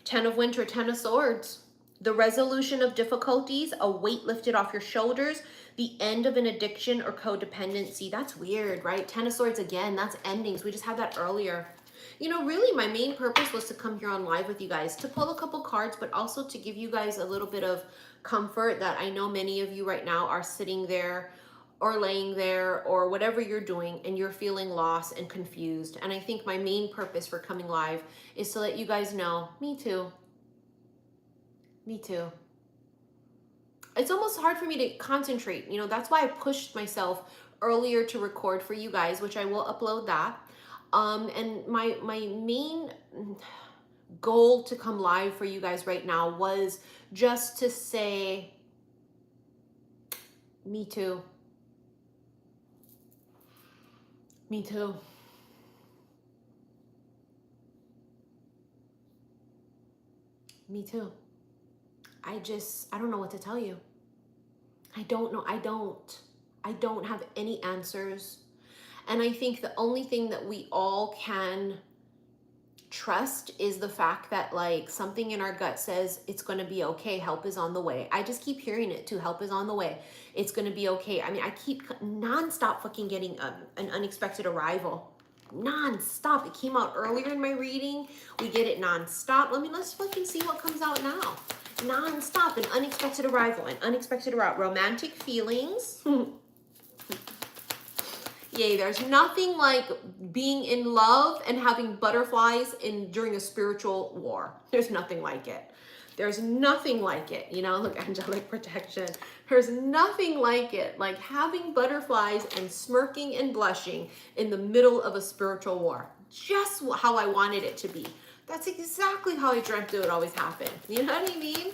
10 of Winter, 10 of Swords. The resolution of difficulties, a weight lifted off your shoulders, the end of an addiction or codependency. That's weird, right? 10 of Swords again, that's endings. We just had that earlier. You know, really my main purpose was to come here on live with you guys, to pull a couple cards, but also to give you guys a little bit of comfort that I know many of you right now are sitting there or laying there or whatever you're doing and you're feeling lost and confused. And I think my main purpose for coming live is to let you guys know, me too. Me too. It's almost hard for me to concentrate. You know, that's why I pushed myself earlier to record for you guys, which I will upload that. And my main goal to come live for you guys right now was just to say, me too. Me too. Me too. I don't know what to tell you. I don't know. I don't have any answers. And I think the only thing that we all can trust is the fact that, like, something in our gut says it's going to be okay. Help is on the way. I just keep hearing it too. Help is on the way. It's going to be okay. I mean, I keep nonstop fucking getting an unexpected arrival. Non-stop. It came out earlier in my reading. We get it non-stop. Let's fucking see what comes out now. Non-stop. An unexpected arrival. An unexpected arrival. Romantic feelings. Yay, there's nothing like being in love and having butterflies during a spiritual war. There's nothing like it. There's nothing like it. You know, look, angelic protection. There's nothing like it. Like having butterflies and smirking and blushing in the middle of a spiritual war. Just how I wanted it to be. That's exactly how I dreamt it would always happen. You know what I mean?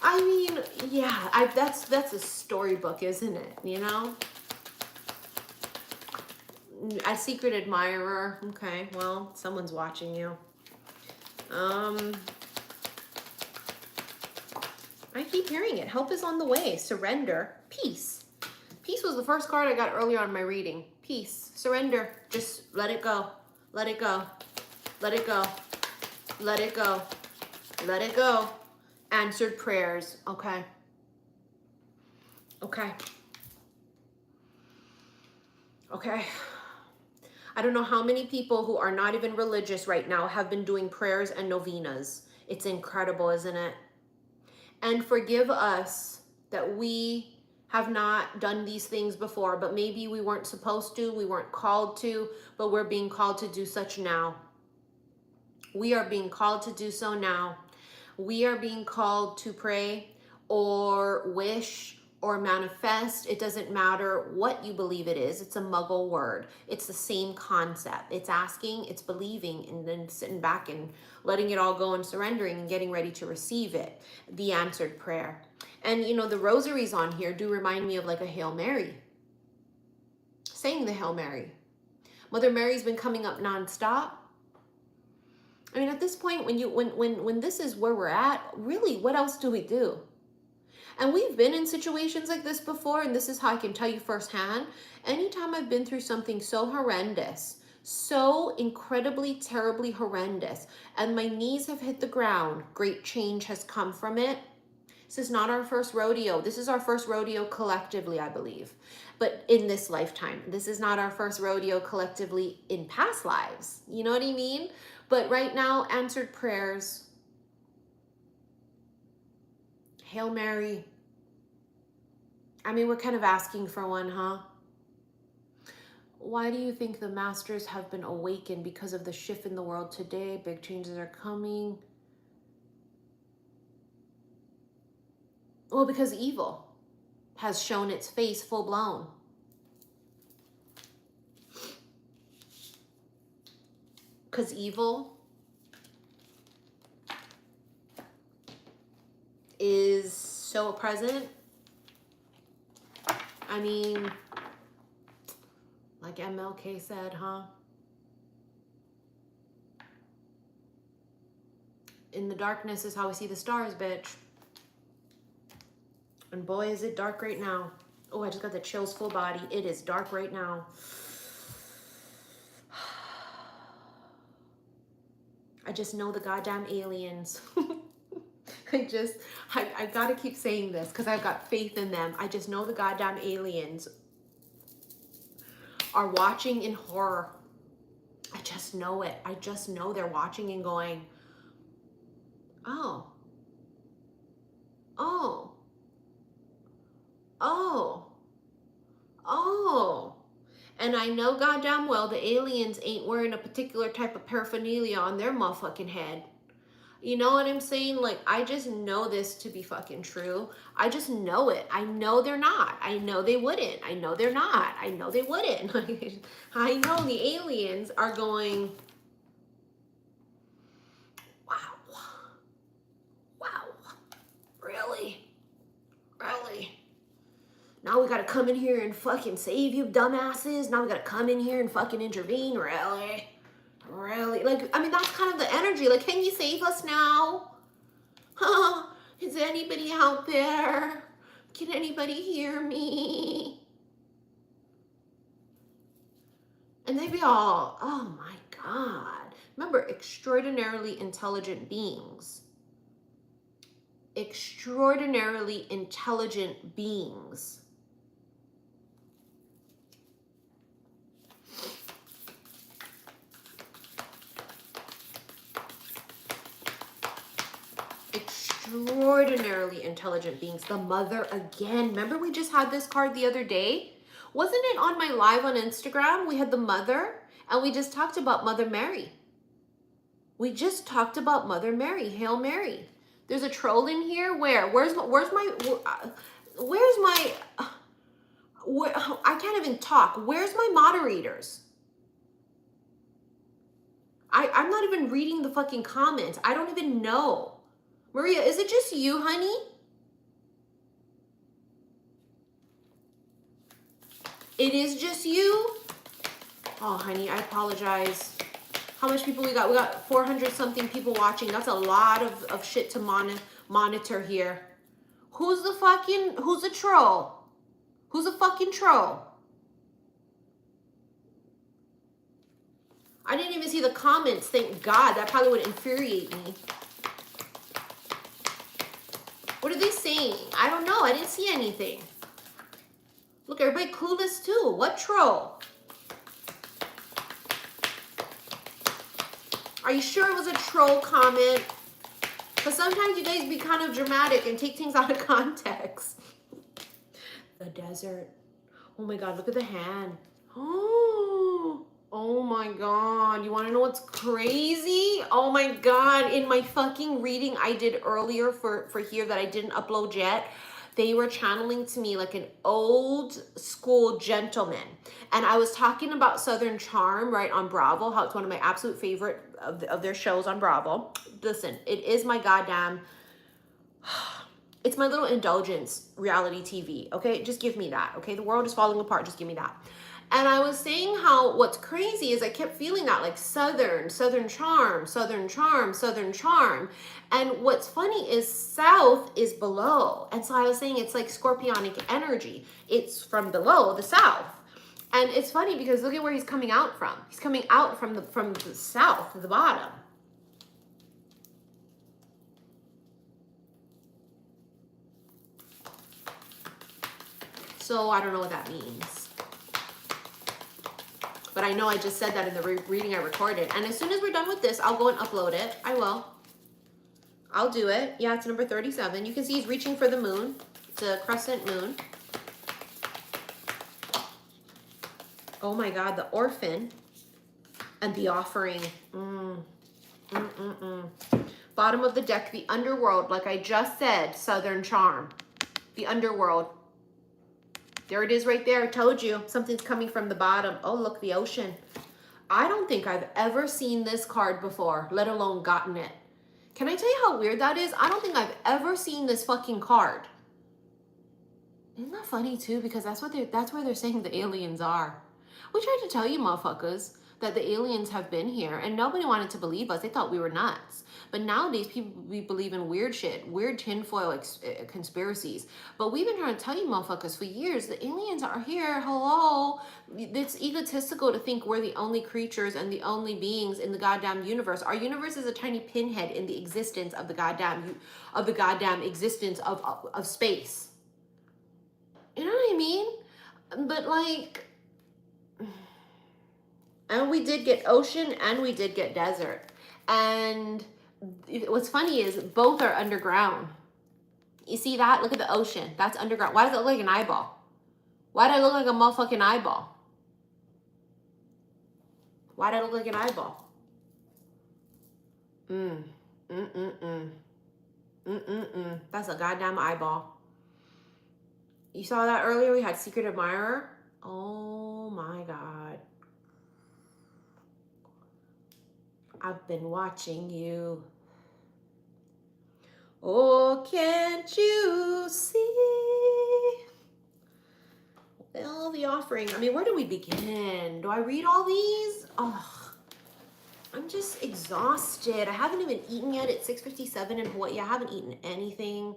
I mean, yeah, that's a storybook, isn't it? You know? A secret admirer. Okay, well, someone's watching you. I keep hearing it. Help is on the way. Surrender. Peace. Peace was the first card I got earlier on my reading. Peace. Surrender. Just let it go. Let it go. Let it go. Let it go. Let it go. Answered prayers. Okay. Okay. Okay. I don't know how many people who are not even religious right now have been doing prayers and novenas. It's incredible, isn't it? And forgive us that we have not done these things before, but maybe we weren't supposed to, we weren't called to, but we're being called to do such now. We are being called to do so now. We are being called to pray or wish or manifest. It doesn't matter what you believe it is. It's a Muggle word. It's the same concept. It's asking, it's believing, and then sitting back and letting it all go and surrendering and getting ready to receive it. The answered prayer. And you know, the rosaries on here do remind me of like a Hail Mary. Saying the Hail Mary. Mother Mary's been coming up nonstop. I mean, at this point, when this is where we're at, really, what else do we do? And we've been in situations like this before, and this is how I can tell you firsthand. Anytime I've been through something so horrendous, so incredibly, terribly horrendous, and my knees have hit the ground, great change has come from it. This is not our first rodeo. This is our first rodeo collectively, I believe. But in this lifetime, this is not our first rodeo collectively in past lives. You know what I mean? But right now, answered prayers. Hail Mary. I mean, we're kind of asking for one, huh? Why do you think the masters have been awakened? Because of the shift in the world today. Big changes are coming. Well, because evil has shown its face full blown. Because evil is so present. I mean, like MLK said, huh? In the darkness is how we see the stars, bitch. And boy, is it dark right now. Oh, I just got the chills full body. It is dark right now. I just know the goddamn aliens. I gotta keep saying this because I've got faith in them. I just know the goddamn aliens are watching in horror. I just know it. I just know they're watching and going, oh, oh, oh, oh. And I know goddamn well the aliens ain't wearing a particular type of paraphernalia on their motherfucking head. You know what I'm saying? Like, I just know this to be fucking true. I just know it. I know they're not. I know they wouldn't. I know they're not. I know they wouldn't. I know the aliens are going, wow. Wow. Really? Really? Now we gotta come in here and fucking save you dumbasses? Now we gotta come in here and fucking intervene? Really? Really? Like, I mean, that's kind of the energy. Like, can you save us now? Huh? Is anybody out there? Can anybody hear me? And they'd be all, oh my God. Remember, extraordinarily intelligent beings. Extraordinarily intelligent beings. Extraordinarily intelligent beings. The mother again. Remember we just had this card the other day? Wasn't it on my live on Instagram? We had the mother, and we just talked about Mother Mary. We just talked about Mother Mary, Hail Mary. There's a troll in here. Where's my, I can't even talk. Where's my moderators? I'm not even reading the fucking comments. I don't even know. Maria, is it just you, honey? It is just you? Oh, honey, I apologize. How much people we got? We got 400 something people watching. That's a lot of shit to monitor here. Who's a troll? Who's a fucking troll? I didn't even see the comments, thank God. That probably would infuriate me. What are they saying? I don't know. I didn't see anything. Look, everybody clueless too. What troll? Are you sure it was a troll comment? Because sometimes you guys be kind of dramatic and take things out of context. The desert. Oh my God, look at the hand. Oh my God. You want to know what's crazy? Oh my God. In my fucking reading I did earlier for here that I didn't upload yet, they were channeling to me like an old school gentleman. And I was talking about Southern Charm, right, on Bravo, how it's one of my absolute favorite of their shows on Bravo. Listen, it is my goddamn, it's my little indulgence reality TV, okay? Just give me that, okay? The world is falling apart, just give me that. And I was saying how what's crazy is I kept feeling that like Southern Charm, Southern Charm, Southern Charm. And what's funny is South is below. And so I was saying it's like scorpionic energy. It's from below the South. And it's funny because look at where he's coming out from. He's coming out from the South, the bottom. So I don't know what that means. But I know I just said that in the reading I recorded. And as soon as we're done with this, I'll go and upload it. I will. I'll do it. Yeah, it's number 37. You can see he's reaching for the moon. It's a crescent moon. Oh my God, the orphan and the offering. Bottom of the deck, the underworld. Like I just said, Southern Charm. The underworld. There it is right there. I told you something's coming from the bottom. Oh, look, the ocean. I don't think I've ever seen this card before, let alone gotten it. Can I tell you how weird that is? I don't think I've ever seen this fucking card. Isn't that funny too? Because that's where they're saying the aliens are. We tried to tell you motherfuckers that the aliens have been here and nobody wanted to believe us. They thought we were nuts. But nowadays people we believe in weird shit, weird tinfoil conspiracies. But we've been trying to tell you motherfuckers for years, the aliens are here. Hello. It's egotistical to think we're the only creatures and the only beings in the goddamn universe. Our universe is a tiny pinhead in the existence of the goddamn existence of space. You know what I mean? But like, and we did get ocean and we did get desert. And what's funny is both are underground. You see that? Look at the ocean. That's underground. Why does it look like an eyeball? Why did I look like a motherfucking eyeball? Why did I look like an eyeball? That's a goddamn eyeball. You saw that earlier? We had Secret Admirer. Oh my God. I've been watching you. Oh, can't you see? Well, the offering. I mean, where do we begin? Do I read all these? Oh, I'm just exhausted. I haven't even eaten yet. It's 6:57 in Hawaii. I haven't eaten anything.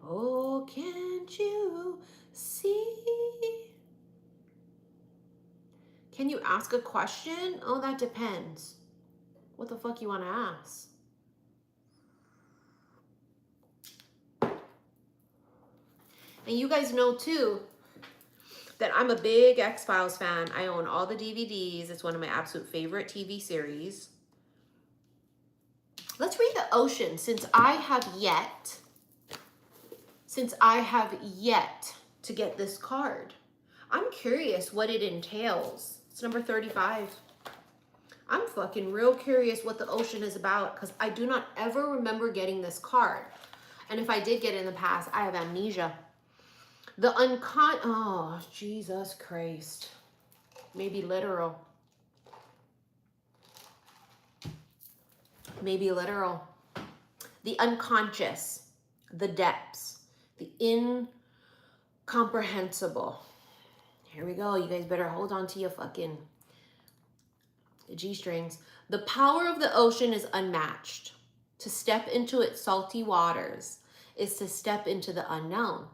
Oh, can't you see? Can you ask a question? Oh, that depends. What the fuck you want to ask? And you guys know too that I'm a big X-Files fan. I own all the DVDs. It's one of my absolute favorite TV series. Let's read the ocean since I have yet since I have yet to get this card. I'm curious what it entails. It's number 35. I'm fucking real curious what the ocean is about because I do not ever remember getting this card. And if I did get it in the past, I have amnesia. The oh, Jesus Christ. Maybe literal. Maybe literal. The unconscious, the depths, the incomprehensible. Here we go. You guys better hold on to your fucking G-strings. The power of the ocean is unmatched. To step into its salty waters is to step into the unknown.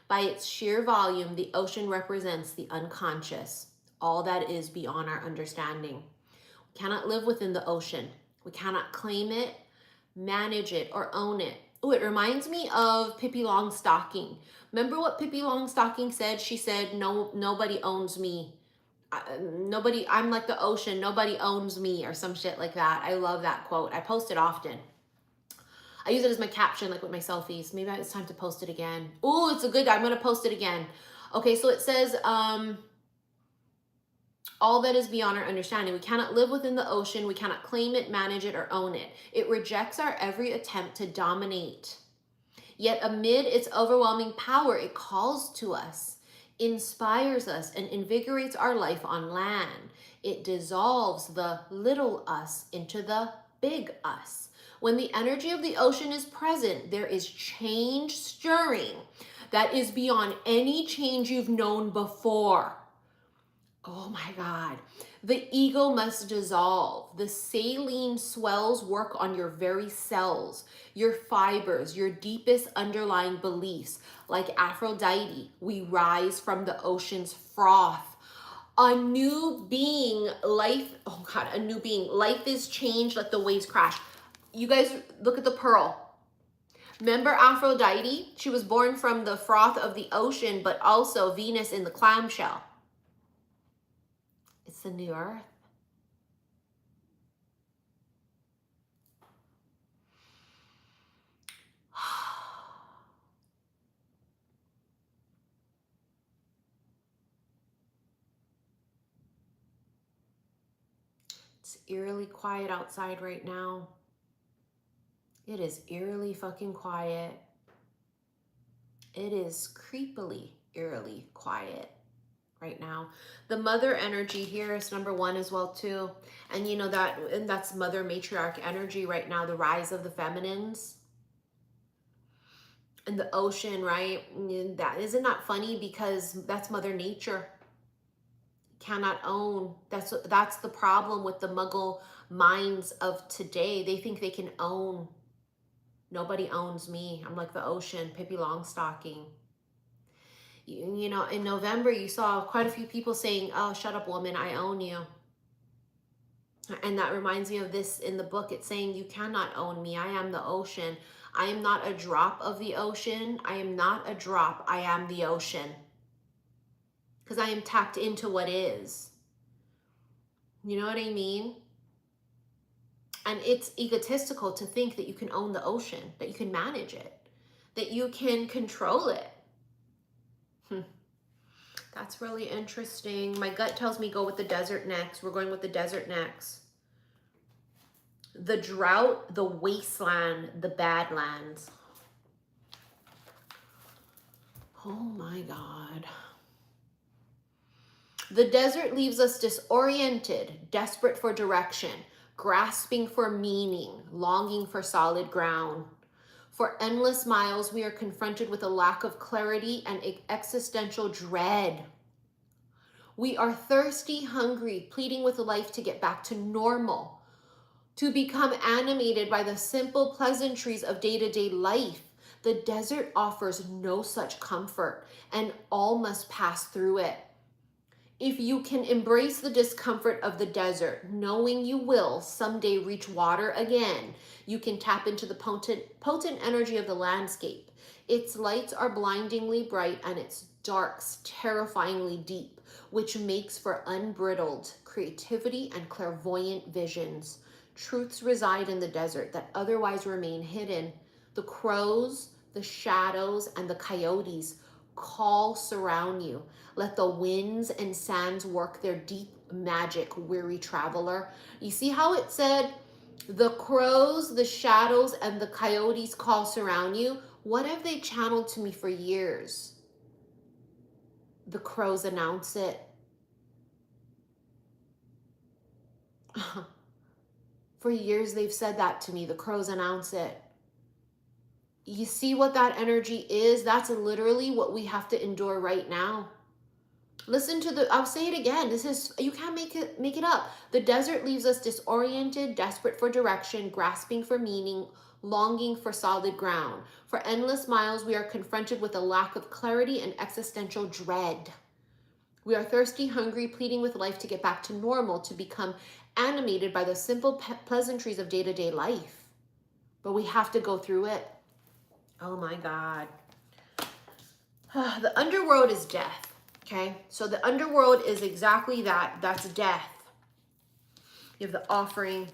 By its sheer volume, the ocean represents the unconscious, all that is beyond our understanding. We cannot live within the ocean. We cannot claim it, manage it, or own it. Oh, it reminds me of Pippi Longstocking. Remember what Pippi Longstocking said? She said, "No, nobody owns me. I'm like the ocean. Nobody owns me," or some shit like that. I love that quote. I post it often. I use it as my caption, like with my selfies. Maybe it's time to post it again. Oh, it's a good, I'm gonna post it again. Okay, so it says, all that is beyond our understanding. We cannot live within the ocean. We cannot claim it, manage it, or own it. It rejects our every attempt to dominate. Yet amid its overwhelming power, it calls to us, inspires us, and invigorates our life on land. It dissolves the little us into the big us. When the energy of the ocean is present, there is change stirring that is beyond any change you've known before. Oh my God. The ego must dissolve. The saline swells work on your very cells, your fibers, your deepest underlying beliefs. Like Aphrodite, we rise from the ocean's froth. A new being, life, oh God, a new being. Life is changed, let the waves crash. You guys look at the pearl. Remember Aphrodite? She was born from the froth of the ocean, but also Venus in the clamshell. It's the new earth. It's eerily quiet outside right now. It is eerily fucking quiet. It is creepily, eerily quiet right now. The mother energy here is number 1 as well too. And you know that's mother matriarch energy right now, the rise of the feminines. And the ocean, right? That isn't that funny because that's Mother Nature. Cannot own. That's the problem with the Muggle minds of today. They think they can own. Nobody owns me. I'm like the ocean, Pippi Longstocking. You know, in November, you saw quite a few people saying, "Oh, shut up, woman, I own you." And that reminds me of this in the book. It's saying, you cannot own me. I am the ocean. I am not a drop of the ocean. I am not a drop. I am the ocean. Because I am tapped into what is. You know what I mean? And it's egotistical to think that you can own the ocean, that you can manage it, that you can control it. That's really interesting. My gut tells me go with the desert next. We're going with the desert next. The drought, the wasteland, the badlands. Oh my God. The desert leaves us disoriented, desperate for direction, grasping for meaning, longing for solid ground. For endless miles, we are confronted with a lack of clarity and existential dread. We are thirsty, hungry, pleading with life to get back to normal, to become animated by the simple pleasantries of day-to-day life. The desert offers no such comfort, and all must pass through it. If you can embrace the discomfort of the desert, knowing you will someday reach water again, you can tap into the potent energy of the landscape. Its lights are blindingly bright and its darks terrifyingly deep, which makes for unbridled creativity and clairvoyant visions. Truths reside in the desert that otherwise remain hidden. The crows, the shadows, and the coyotes call surround you. Let the winds and sands work their deep magic, weary traveler. You see how it said, the crows, the shadows, and the coyotes call surround you? What have they channeled to me for years? The crows announce it. For years they've said that to me. The crows announce it. You see what that energy is? That's literally what we have to endure right now. Listen to the, I'll say it again. This is, you can't make it up. The desert leaves us disoriented, desperate for direction, grasping for meaning, longing for solid ground. For endless miles, we are confronted with a lack of clarity and existential dread. We are thirsty, hungry, pleading with life to get back to normal, to become animated by the simple pleasantries of day-to-day life. But we have to go through it. Oh my God. The underworld is death, okay? So the underworld is exactly that. That's death. You have the offering.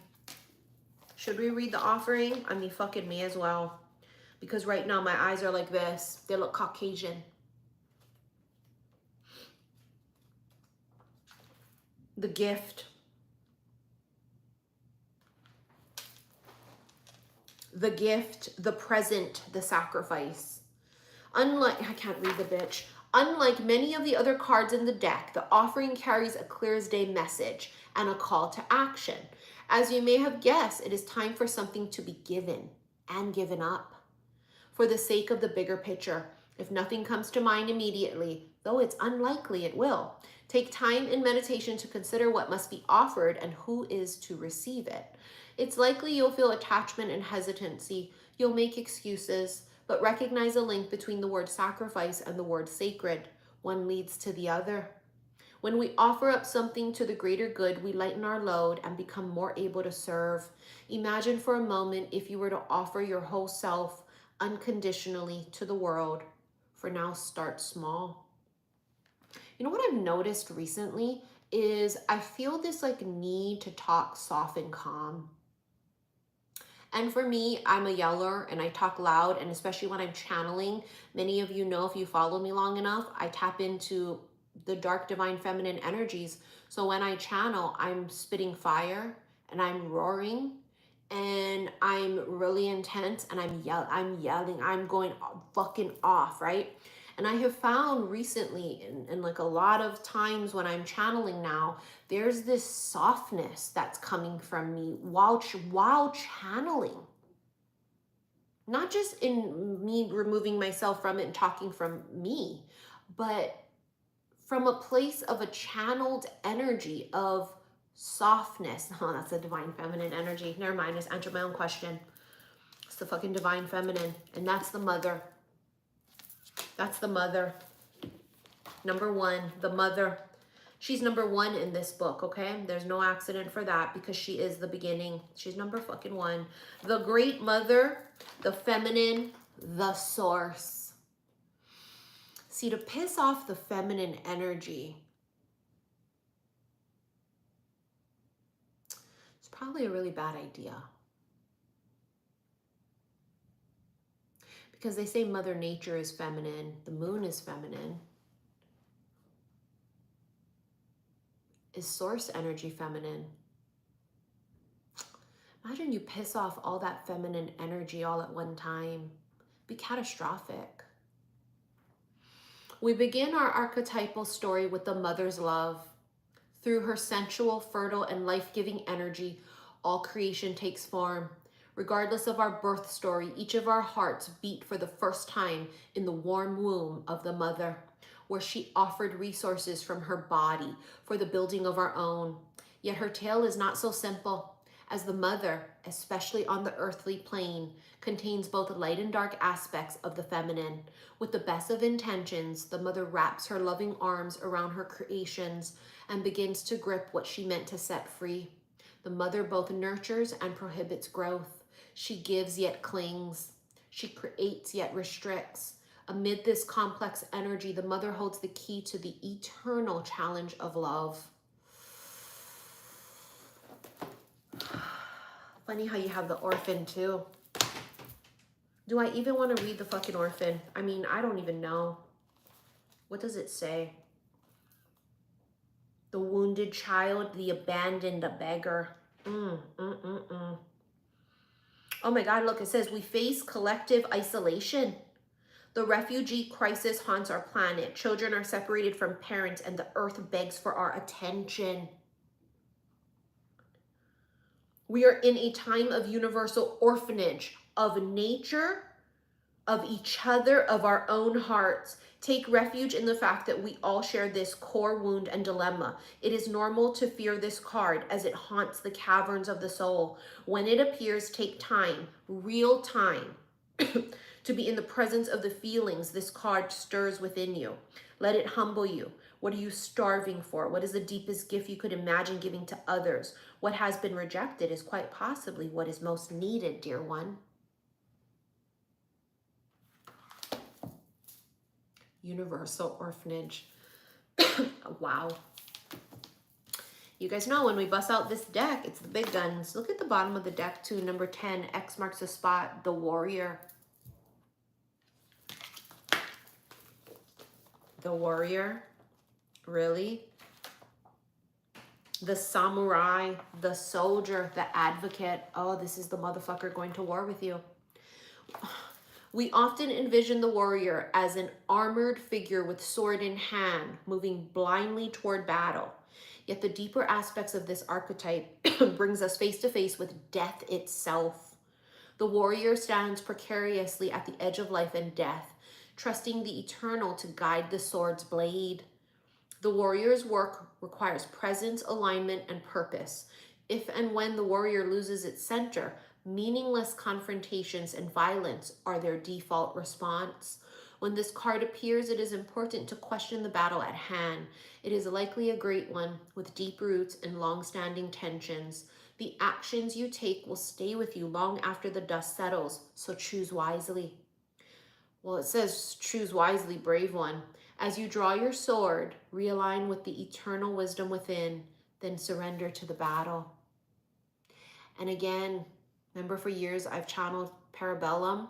Should we read the offering? I mean, fucking me as well. Because right now my eyes are like this. They look Caucasian. The gift. The gift, the present, the sacrifice. Unlike, I can't read the bitch. Unlike many of the other cards in the deck, the offering carries a clear as day message and a call to action. As you may have guessed, it is time for something to be given and given up. For the sake of the bigger picture, if nothing comes to mind immediately, though it's unlikely it will, take time in meditation to consider what must be offered and who is to receive it. It's likely you'll feel attachment and hesitancy. You'll make excuses, but recognize a link between the word sacrifice and the word sacred. One leads to the other. When we offer up something to the greater good, we lighten our load and become more able to serve. Imagine for a moment if you were to offer your whole self unconditionally to the world. For now, start small. You know what I've noticed recently is I feel this like need to talk soft and calm. And for me, I'm a yeller and I talk loud, and especially when I'm channeling, many of you know if you follow me long enough, I tap into the dark divine feminine energies. So when I channel, I'm spitting fire and I'm roaring and I'm really intense and I'm yelling, I'm going fucking off, right? And I have found recently, and like a lot of times when I'm channeling now, there's this softness that's coming from me while channeling. Not just in me removing myself from it and talking from me, but from a place of a channeled energy of softness. Oh, that's a divine feminine energy. Never mind, I just answered my own question. It's the fucking divine feminine, and that's the mother. That's the mother. Number one, the mother. She's number one in this book, okay? There's no accident for that because she is the beginning. She's number fucking one. The great mother, the feminine, the source. See, to piss off the feminine energy, it's probably a really bad idea. Because they say Mother Nature is feminine, the moon is feminine. Is source energy feminine? Imagine you piss off all that feminine energy all at one time. Be catastrophic. We begin our archetypal story with the mother's love. Through her sensual, fertile, and life-giving energy, all creation takes form. Regardless of our birth story, each of our hearts beat for the first time in the warm womb of the mother, where she offered resources from her body for the building of our own. Yet her tale is not so simple, as the mother, especially on the earthly plane, contains both light and dark aspects of the feminine. With the best of intentions, the mother wraps her loving arms around her creations and begins to grip what she meant to set free. The mother both nurtures and prohibits growth. She gives yet clings. She creates yet restricts. Amid this complex energy, the mother holds the key to the eternal challenge of love. Funny how you have the orphan too. Do I even want to read the fucking orphan? I mean, I don't even know. What does it say? The wounded child, the abandoned, the beggar. Oh my God, look, it says we face collective isolation. The refugee crisis haunts our planet. Children are separated from parents and the earth begs for our attention. We are in a time of universal orphanage of nature, of each other, of our own hearts. Take refuge in the fact that we all share this core wound and dilemma. It is normal to fear this card as it haunts the caverns of the soul. When it appears, take time, real time, to be in the presence of the feelings this card stirs within you. Let it humble you. What are you starving for? What is the deepest gift you could imagine giving to others? What has been rejected is quite possibly what is most needed, dear one. Universal orphanage. Wow. You guys know when we bust out this deck, it's the big guns. Look at the bottom of the deck too. Number 10, X marks the spot, the warrior. The warrior. Really? The samurai, the soldier, the advocate. Oh, this is the motherfucker going to war with you. We often envision the warrior as an armored figure with sword in hand, moving blindly toward battle. Yet the deeper aspects of this archetype brings us face to face with death itself. The warrior stands precariously at the edge of life and death, trusting the eternal to guide the sword's blade. The warrior's work requires presence, alignment, and purpose. If and when the warrior loses its center, meaningless confrontations and violence are their default response. When this card appears, it is important to question the battle at hand. It is likely a great one with deep roots and long-standing tensions. The actions you take will stay with you long after the dust settles, so choose wisely. Well, it says choose wisely, brave one. As you draw your sword, realign with the eternal wisdom within, then surrender to the battle. And again, remember for years I've channeled Parabellum,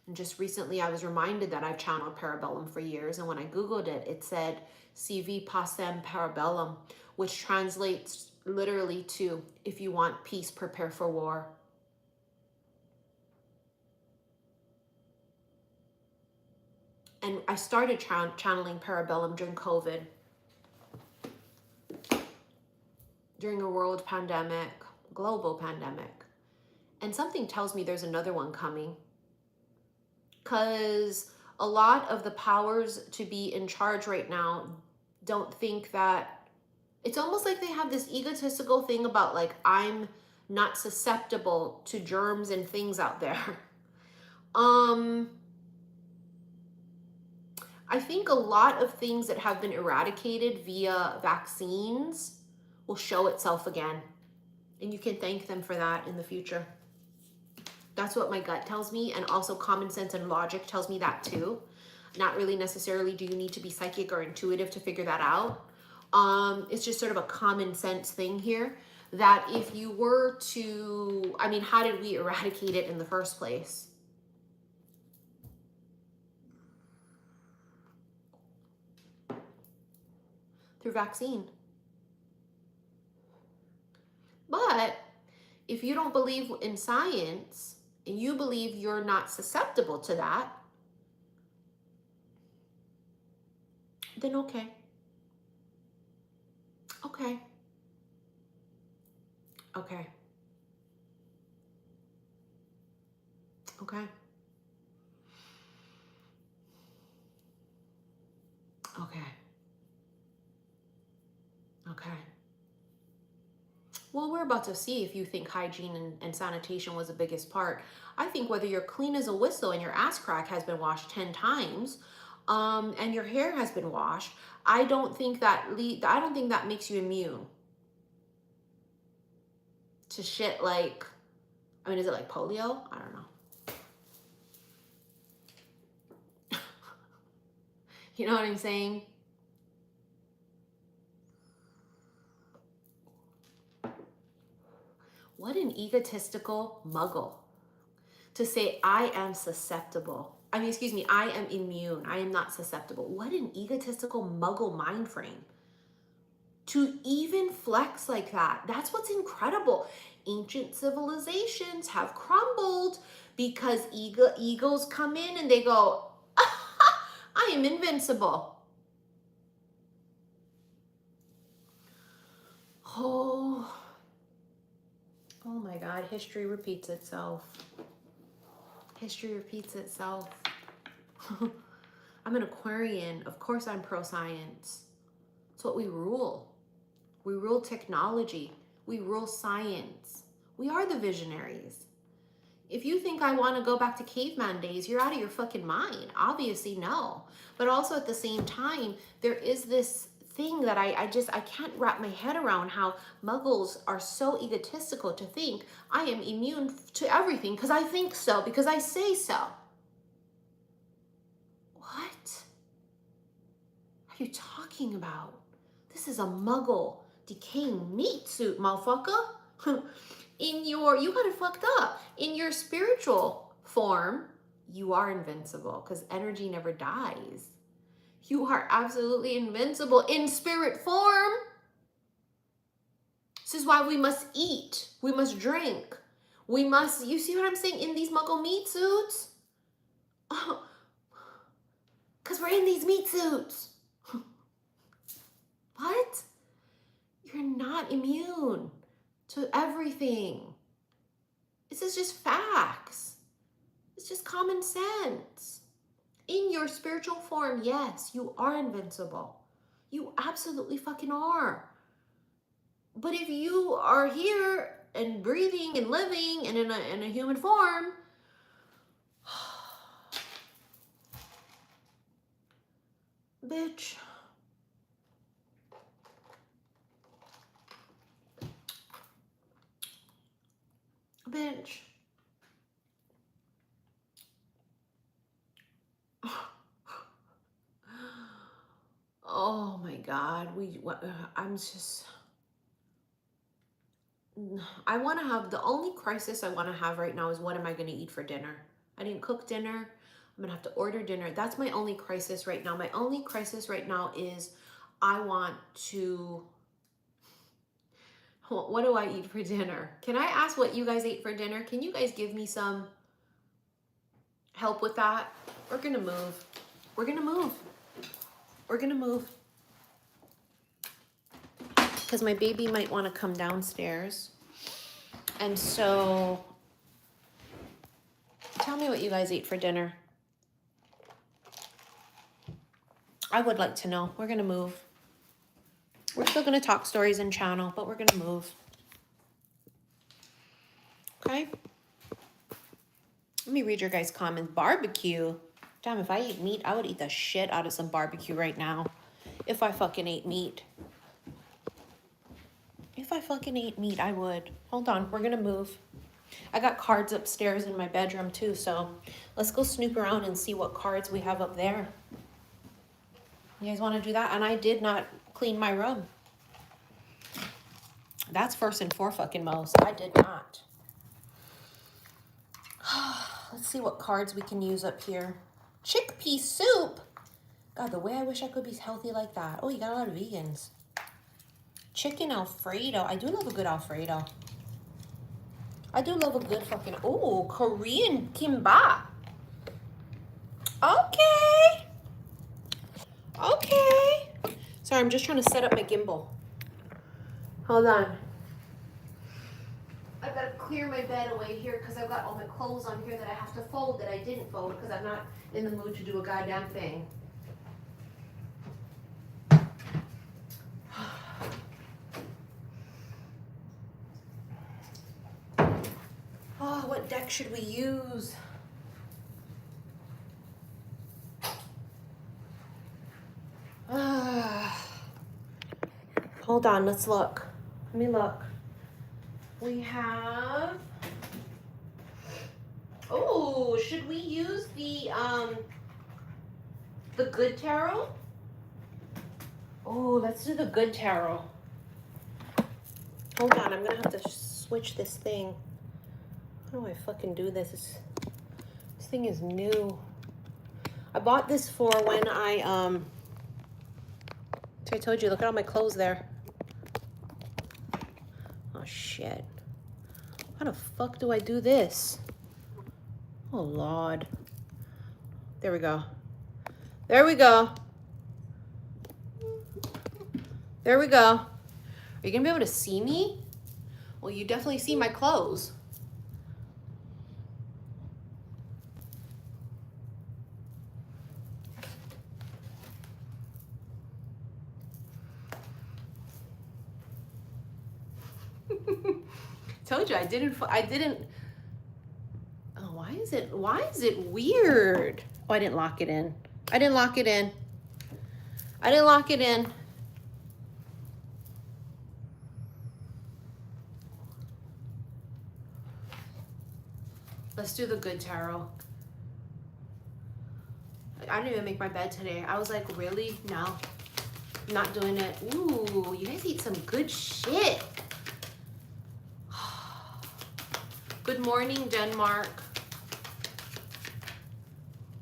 and just recently I was reminded that I've channeled Parabellum for years, and when I Googled it, it said CV Passem Parabellum, which translates literally to if you want peace, prepare for war. And I started channeling Parabellum during COVID, during a world pandemic, global pandemic. And something tells me there's another one coming. Because a lot of the powers to be in charge right now don't think that, it's almost like they have this egotistical thing about like, I'm not susceptible to germs and things out there. I think a lot of things that have been eradicated via vaccines will show itself again. And you can thank them for that in the future. That's what my gut tells me. And also common sense and logic tells me that too. Not really necessarily do you need to be psychic or intuitive to figure that out. It's just sort of a common sense thing here that if you were to, I mean, how did we eradicate it in the first place? Through vaccine. But if you don't believe in science and you believe you're not susceptible to that, then okay. Okay. Okay. Okay. Okay. Okay. Well, we're about to see if you think hygiene and sanitation was the biggest part. I think whether you're clean as a whistle and your ass crack has been washed 10 times, and your hair has been washed, I don't think that makes you immune to shit like, I mean, is it like polio? I don't know. You know what I'm saying? What an egotistical muggle. to say, I am susceptible. I mean, excuse me, I am immune. I am not susceptible. What an egotistical muggle mind frame. To even flex like that. That's what's incredible. Ancient civilizations have crumbled because egos come in and they go, I am invincible. Oh my God, history repeats itself. History repeats itself. I'm an Aquarian. Of course I'm pro-science. It's what we rule. We rule technology. We rule science. We are the visionaries. If you think I want to go back to caveman days, you're out of your fucking mind. Obviously, no. But also at the same time, there is this thing that I can't wrap my head around, how muggles are so egotistical to think I am immune to everything because I think so, because I say so. What are you talking about? This is a muggle decaying meat suit, motherfucker. You got it fucked up. In your spiritual form, you are invincible because energy never dies. You are absolutely invincible in spirit form. This is why we must eat. We must drink. We must, you see what I'm saying, in these muggle meat suits? Because we're in these meat suits. What? You're not immune to everything. This is just facts. It's just common sense. In your spiritual form, yes, you are invincible. You absolutely fucking are. But if you are here and breathing and living and in a human form, bitch. Bitch. Oh my God. I want to have, the only crisis I want to have right now is what am I going to eat for dinner? I didn't cook dinner. I'm going to have to order dinner. That's my only crisis right now. My only crisis right now is I want to, what do I eat for dinner? Can I ask what you guys ate for dinner? Can you guys give me some help with that? We're going to move. We're going to move. We're going to move. Because my baby might want to come downstairs. And so, tell me what you guys ate for dinner. I would like to know. We're going to move. We're still going to talk stories and channel, but we're going to move. Okay? Let me read your guys' comments. Barbecue. Damn, if I ate meat, I would eat the shit out of some barbecue right now. If I fucking ate meat. If I fucking ate meat, I would. Hold on, we're gonna move. I got cards upstairs in my bedroom too, so let's go snoop around and see what cards we have up there. You guys wanna do that? And I did not clean my room. That's first and foremost. I did not. Let's see what cards we can use up here. Chickpea soup. God, the way I wish I could be healthy like that. Oh, you got a lot of vegans. Chicken Alfredo. I do love a good Alfredo. I do love a good fucking, oh, Korean kimbap. Okay. Okay. Sorry, I'm just trying to set up my gimbal. Hold on. I've got to clear my bed away here because I've got all my clothes on here that I have to fold that I didn't fold because I'm not in the mood to do a goddamn thing. Oh, what deck should we use? Hold on, let's look. Let me look. We have, oh, should we use the good tarot? Oh, let's do the good tarot. Hold on, I'm gonna have to switch this thing. How do I fucking do this? This thing is new. I bought this for when I so I told you, look at all my clothes there. Oh shit. How the fuck do I do this? Oh Lord. There we go. There we go. There we go. Are you gonna be able to see me? Well, you definitely see my clothes. Told you I didn't, oh, why is it weird? Oh, I didn't lock it in. I didn't lock it in. I didn't lock it in. Let's do the good tarot. I didn't even make my bed today. I was like, really? No, I'm not doing it. Ooh, you guys eat some good shit. Good morning, Denmark.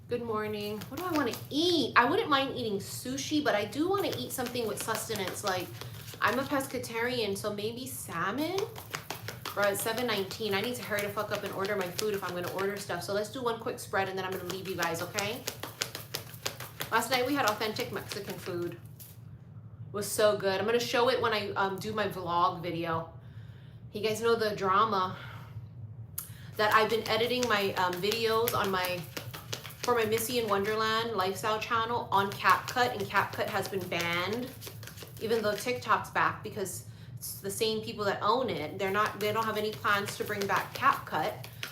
Good morning. What do I want to eat? I wouldn't mind eating sushi, but I do want to eat something with sustenance. Like, I'm a pescatarian, so maybe salmon? Bro, it's 7:19. I need to hurry the fuck up and order my food if I'm going to order stuff. So let's do one quick spread, and then I'm going to leave you guys, okay? Last night we had authentic Mexican food. It was so good. I'm going to show it when I do my vlog video. You guys know the drama that I've been editing my videos on for my Missy in Wonderland lifestyle channel on CapCut, and CapCut has been banned, even though TikTok's back because it's the same people that own it. They don't have any plans to bring back CapCut.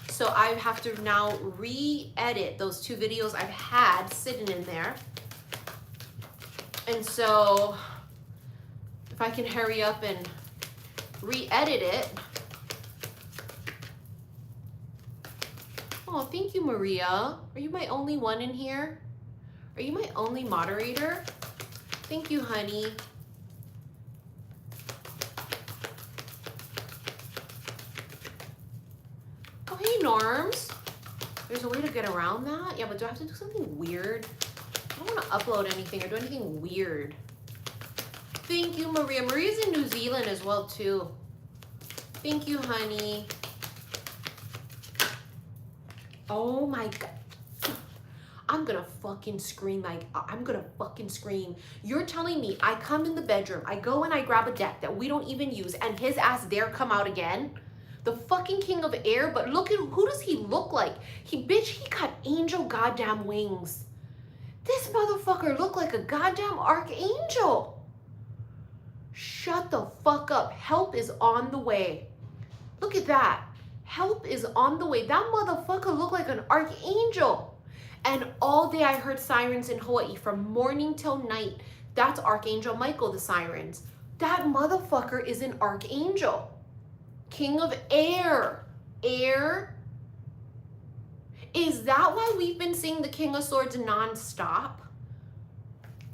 So I have to now re-edit those 2 videos I've had sitting in there. And so if I can hurry up and re-edit it. Oh, thank you, Maria. Are you my only one in here? Are you my only moderator? Thank you, honey. Oh, hey, Norms. There's a way to get around that? Yeah, but do I have to do something weird? I don't want to upload anything or do anything weird. Thank you, Maria. Maria's in New Zealand as well, too. Thank you, honey. Oh my God. I'm gonna fucking scream. I'm gonna fucking scream. You're telling me I come in the bedroom, I go and I grab a deck that we don't even use, and his ass dare come out again? The fucking king of air, but look at, who does he look like? He got angel goddamn wings. This motherfucker look like a goddamn archangel. Shut the fuck up. Help is on the way. Look at that. Help is on the way. That motherfucker looked like an archangel. And all day I heard sirens in Hawaii from morning till night. That's Archangel Michael, the sirens. That motherfucker is an archangel. King of air. Air. Is that why we've been seeing the King of Swords nonstop?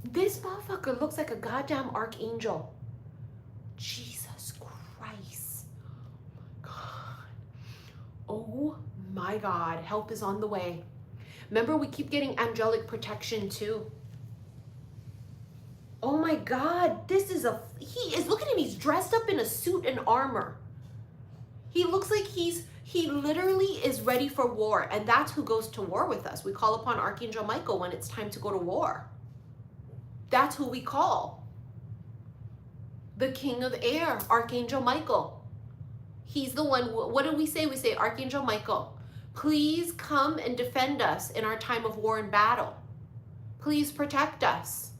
This motherfucker looks like a goddamn archangel. Jesus Christ. Oh my God, help is on the way. Remember, we keep getting angelic protection too. Oh my God, look at him, he's dressed up in a suit and armor. He looks like he literally is ready for war, and that's who goes to war with us. We call upon Archangel Michael when it's time to go to war. That's who we call. The King of Air, Archangel Michael. He's the one. What do we say? We say, Archangel Michael, please come and defend us in our time of war and battle. Please protect us.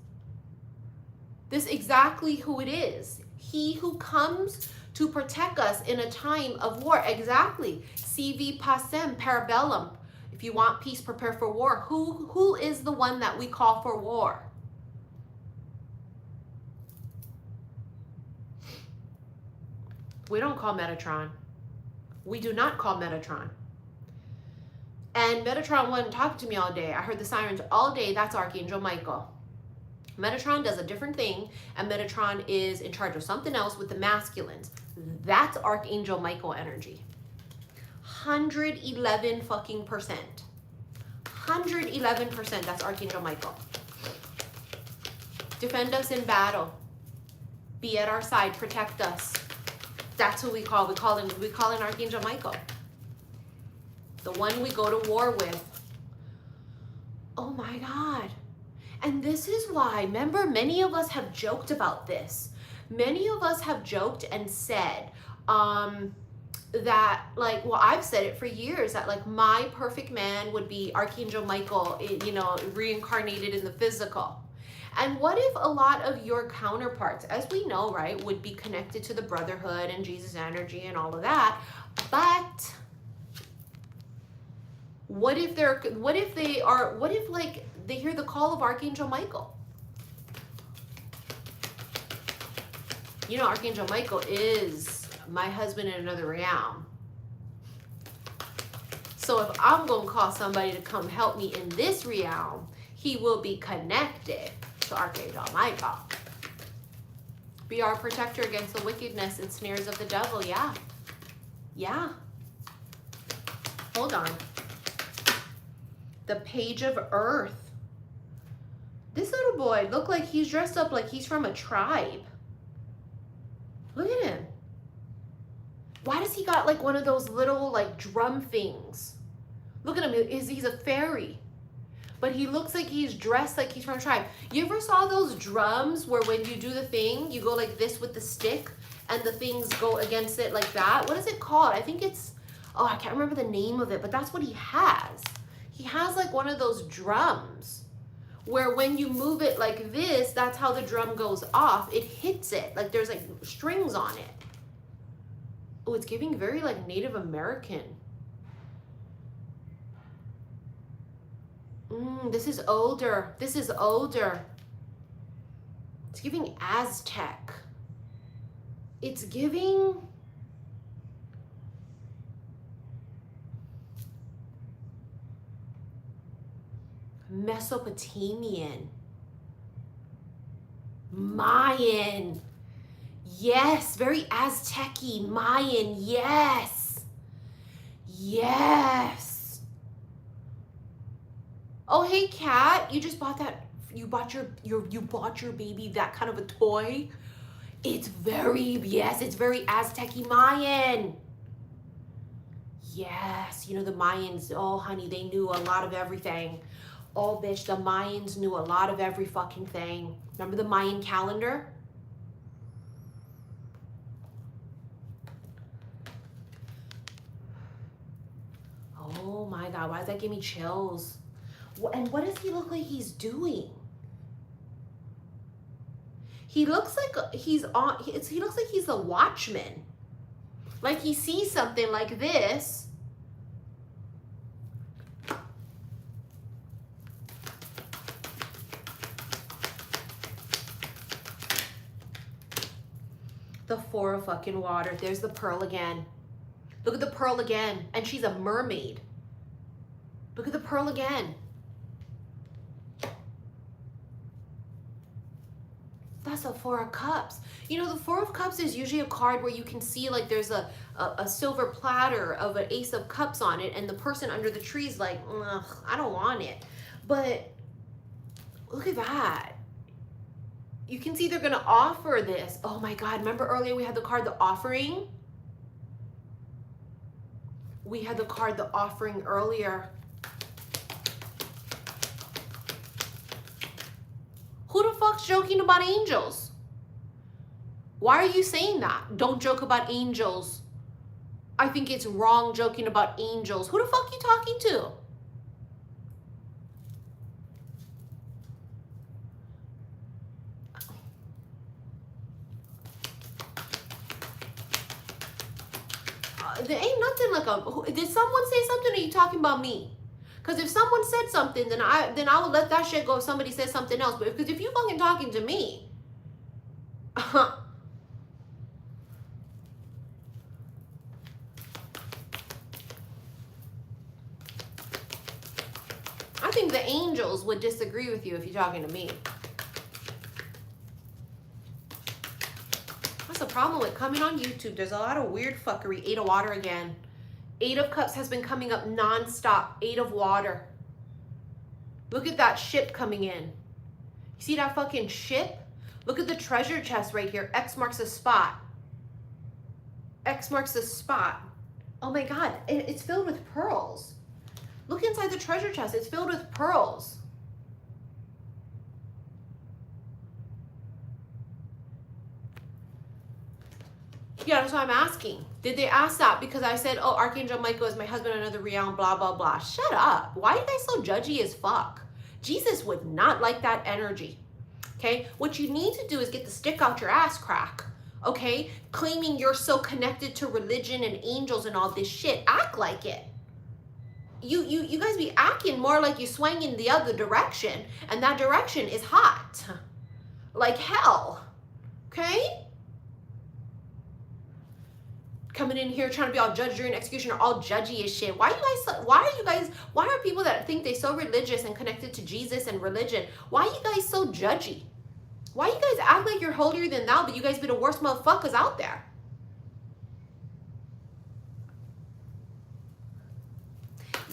This is exactly who it is. He who comes to protect us in a time of war. Exactly. CV Pacem, Parabellum. If you want peace, prepare for war. Who is the one that we call for war? We don't call Metatron. We do not call Metatron. And Metatron wasn't talking to me all day. I heard the sirens all day. That's Archangel Michael. Metatron does a different thing, and Metatron is in charge of something else with the masculines. That's Archangel Michael energy. 111 fucking %. 111%. That's Archangel Michael. Defend us in battle. Be at our side. Protect us. That's who we call. We call in Archangel Michael. The one we go to war with. Oh my God. And this is why, remember, many of us have joked about this. Many of us have joked and said that, like, well, I've said it for years, that like my perfect man would be Archangel Michael, you know, reincarnated in the physical. And what if a lot of your counterparts, as we know, right, would be connected to the brotherhood and Jesus energy and all of that, but what if like they hear the call of Archangel Michael? You know, Archangel Michael is my husband in another realm. So if I'm going to call somebody to come help me in this realm, he will be connected to Archangel Michael. Be our protector against the wickedness and snares of the devil. Yeah. Yeah. Hold on. The Page of Earth. This little boy looked like he's dressed up like he's from a tribe. Look at him. Why does he got like one of those little like drum things? Look at him. He's a fairy. But he looks like he's dressed like he's from a tribe. You ever saw those drums where when you do the thing, you go like this with the stick and the things go against it like that? What is it called? I think it's, oh, I can't remember the name of it, but that's what he has. He has like one of those drums where when you move it like this, that's how the drum goes off. It hits it, like there's like strings on it. Oh, it's giving very like Native American. This is older. This is older. It's giving Aztec. It's giving... Mesopotamian. Mayan. Yes, very Aztec-y. Mayan, yes. Yes. Oh, hey, Kat, you just bought that, you bought your baby that kind of a toy. It's very, yes, it's very Aztec-y Mayan. Yes, you know, the Mayans, oh, honey, they knew a lot of everything. Oh, bitch, the Mayans knew a lot of every fucking thing. Remember the Mayan calendar? Oh my God, why does that give me chills? And what does he look like he's doing? He looks like he's on, he looks like he's a watchman. Like he sees something like this. The Four of fucking water. There's the pearl again. Look at the pearl again. And she's a mermaid. Look at the pearl again. That's a Four of Cups. You know, the Four of Cups is usually a card where you can see like there's a silver platter of an Ace of Cups on it, and the person under the tree is like, ugh, I don't want it. But look at that. You can see they're going to offer this. Oh my God. Remember earlier we had the card, the offering? We had the card, the offering earlier. Who the fuck's joking about angels? Why are you saying that? Don't joke about angels. I think it's wrong joking about angels. Who the fuck you talking to? There ain't nothing like a... Did someone say something, or are you talking about me? Because if someone said something, then I would let that shit go if somebody says something else. But because if you fucking talking to me... I think the angels would disagree with you if you're talking to me. That's the problem with coming on YouTube. There's a lot of weird fuckery. 8 of water again. 8 of Cups has been coming up non-stop. 8 of water. Look at that ship coming in. You see that fucking ship? Look at the treasure chest right here. X marks the spot. X marks the spot. Oh my God, it's filled with pearls. Look inside the treasure chest. It's filled with pearls. Yeah, that's what I'm asking. Did they ask that because I said, oh, Archangel Michael is my husband in another realm, blah, blah, blah. Shut up. Why are you guys so judgy as fuck? Jesus would not like that energy. Okay? What you need to do is get the stick out your ass crack. Okay? Claiming you're so connected to religion and angels and all this shit. Act like it. You guys be acting more like you swing in the other direction, and that direction is hot. Like hell. Okay? Coming in here trying to be all judge, jury, and executioner, all judgy as shit. Why are people that think they're so religious and connected to Jesus and religion, why are you guys so judgy? Why you guys act like you're holier than thou, but you guys be the worst motherfuckers out there?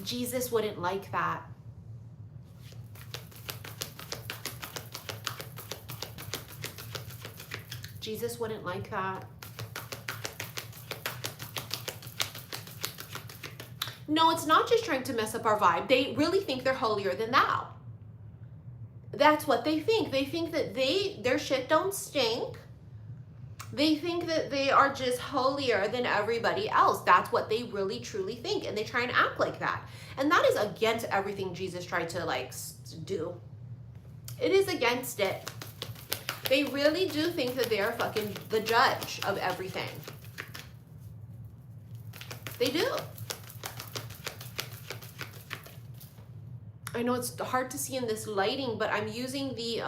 Jesus wouldn't like that. Jesus wouldn't like that. No, it's not just trying to mess up our vibe. They really think they're holier than thou. That's what they think. They think that their shit don't stink. They think that they are just holier than everybody else. That's what they really truly think. And they try and act like that. And that is against everything Jesus tried to like do. It is against it. They really do think that they are fucking the judge of everything. They do. I know it's hard to see in this lighting, but I'm using the,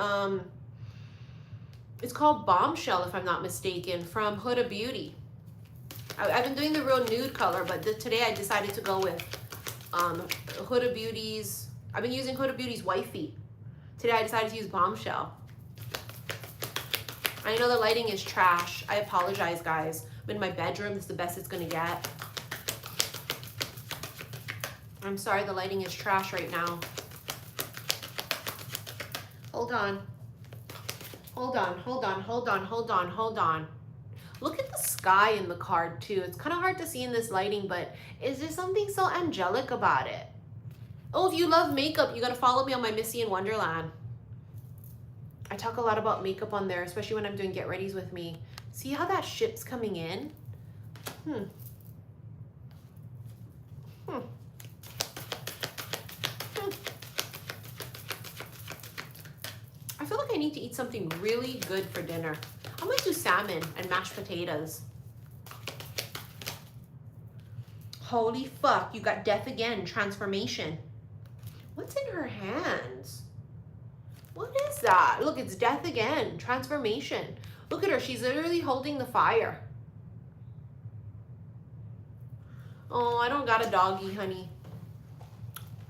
it's called Bombshell, if I'm not mistaken, from Huda Beauty. I've been doing the real nude color, but today I decided to go with Huda Beauty's, I've been using Huda Beauty's Wifey. Today I decided to use Bombshell. I know the lighting is trash. I apologize, guys. I'm in my bedroom. It's the best it's gonna get. I'm sorry the lighting is trash right now. Hold on. Hold on, hold on, hold on, hold on, hold on. Look at the sky in the card too. It's kind of hard to see in this lighting, but is there something so angelic about it? Oh, if you love makeup, you gotta follow me on my Missy in Wonderland. I talk a lot about makeup on there, especially when I'm doing Get Readies with me. See how that ship's coming in? I feel like I need to eat something really good for dinner. I might do salmon and mashed potatoes. Holy fuck, you got death again, transformation. What's in her hands? What is that? Look, it's death again, transformation. Look at her, she's literally holding the fire. Oh, I don't got a doggy, honey.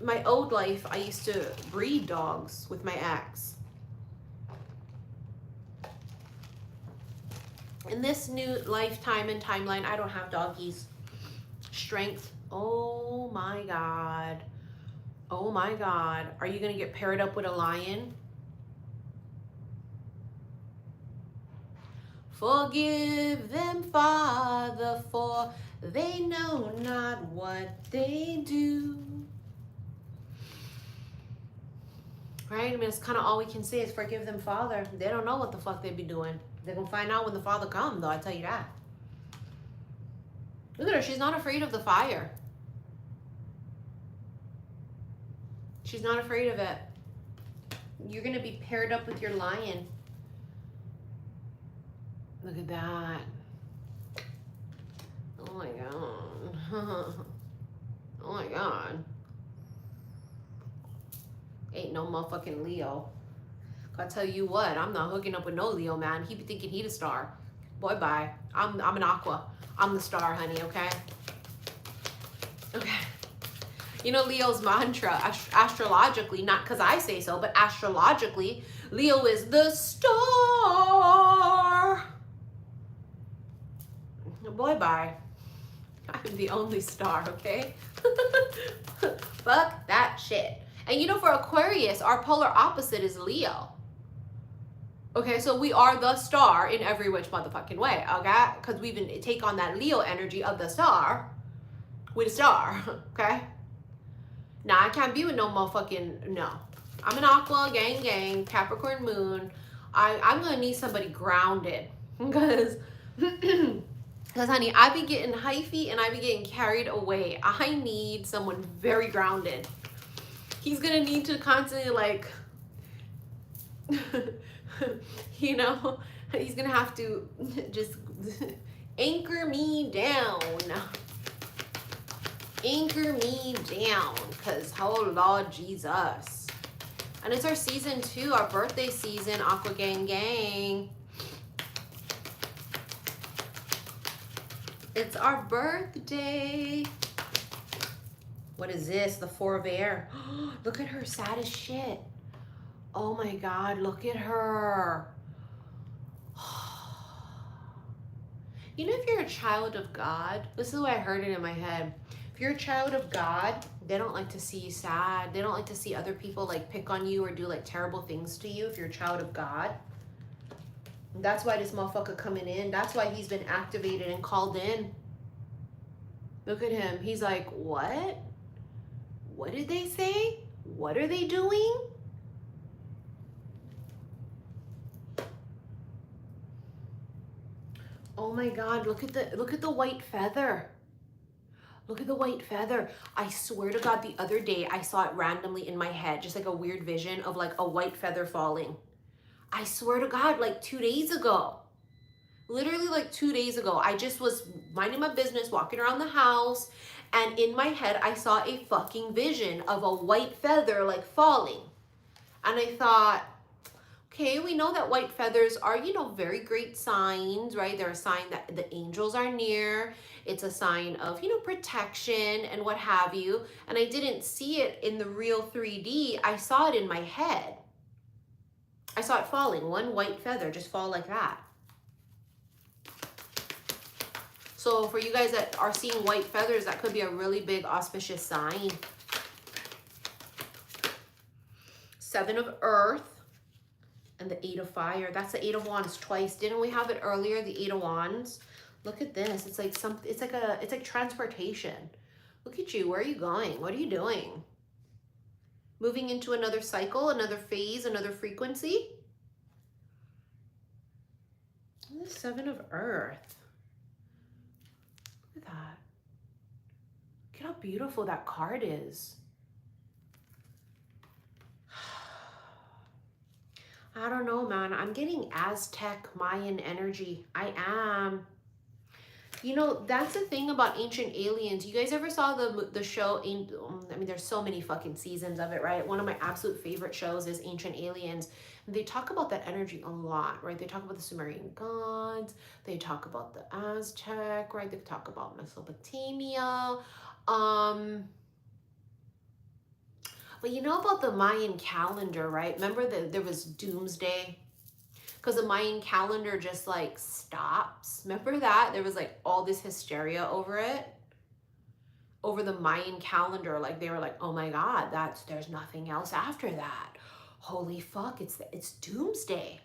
My old life, I used to breed dogs with my ex. In this new lifetime and timeline, I don't have doggies. Strength. Oh my God. Oh my God. Are you going to get paired up with a lion? Forgive them, Father, for they know not what they do. Right? I mean, it's kind of all we can say is forgive them, Father. They don't know what the fuck they be doing. They're going to find out when the Father comes, though, I tell you that. Look at her. She's not afraid of the fire. She's not afraid of it. You're going to be paired up with your lion. Look at that. Oh my God. Oh my God. Ain't no motherfucking Leo. I tell you what, I'm not hooking up with no Leo, man. He be thinking he the star. Boy, bye. I'm an Aqua. I'm the star, honey, okay? Okay. You know Leo's mantra, astrologically, not because I say so, but astrologically, Leo is the star. Boy, bye. I'm the only star, okay? Fuck that shit. And you know, for Aquarius, our polar opposite is Leo. Okay, so we are the star in every which motherfucking way, okay? Because we even take on that Leo energy of the star. With a star, okay? Now, I can't be with no motherfucking, no. I'm an Aqua, gang, Capricorn moon. I'm gonna need somebody grounded. Because, honey, I be getting hyphy and I be getting carried away. I need someone very grounded. He's gonna need to constantly, like, you know, he's gonna have to just anchor me down. Anchor me down, because oh Lord Jesus. And it's our season 2, our birthday season, Aqua Gang. It's our birthday. What is this? The 4 of air. Look at her, sad as shit. Oh my God, look at her. You know, if you're a child of God, this is the way I heard it in my head. If you're a child of God, they don't like to see you sad. They don't like to see other people like pick on you or do like terrible things to you if you're a child of God. That's why this motherfucker coming in. That's why he's been activated and called in. Look at him. He's like, what? What did they say? What are they doing? Oh my God, look at the white feather. Look at the white feather. I swear to God, the other day I saw it randomly in my head, just like a weird vision of like a white feather falling. I swear to God, like 2 days ago. Literally like 2 days ago, I just was minding my business, walking around the house, and in my head, I saw a fucking vision of a white feather like falling. And I thought, okay, we know that white feathers are, you know, very great signs, right? They're a sign that the angels are near. It's a sign of, you know, protection and what have you. And I didn't see it in the real 3D. I saw it in my head. I saw it falling, one white feather just fall like that. So for you guys that are seeing white feathers, that could be a really big auspicious sign. 7 of Earth. And the 8 of Fire. That's the 8 of Wands twice. Didn't we have it earlier? The 8 of Wands. Look at this. It's like something. It's like transportation. Look at you. Where are you going? What are you doing? Moving into another cycle, another phase, another frequency. And the 7 of Earth. Look at that. Look at how beautiful that card is. I don't know, man. I'm getting Aztec, Mayan energy. I am. You know, that's the thing about Ancient Aliens. You guys ever saw the show? I mean, there's so many fucking seasons of it, right? One of my absolute favorite shows is Ancient Aliens. And they talk about that energy a lot, right? They talk about the Sumerian gods. They talk about the Aztec, right? They talk about Mesopotamia. But you know about the Mayan calendar, right? Remember that there was doomsday? Because the Mayan calendar just like stops. Remember that? There was like all this hysteria over it. Over the Mayan calendar. Like they were like, oh my God, there's nothing else after that. Holy fuck, it's doomsday.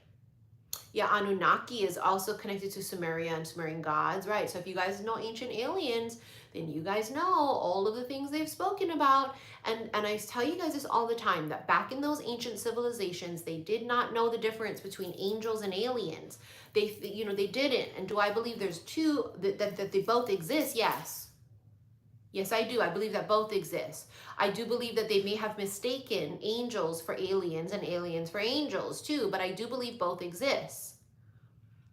Yeah, Anunnaki is also connected to Sumeria and Sumerian gods, right? So if you guys know Ancient Aliens, then you guys know all of the things they've spoken about. And I tell you guys this all the time, that back in those ancient civilizations, they did not know the difference between angels and aliens. They didn't. And do I believe there's two, that they both exist? Yes. Yes, I do. I believe that both exist. I do believe that they may have mistaken angels for aliens and aliens for angels too, but I do believe both exist.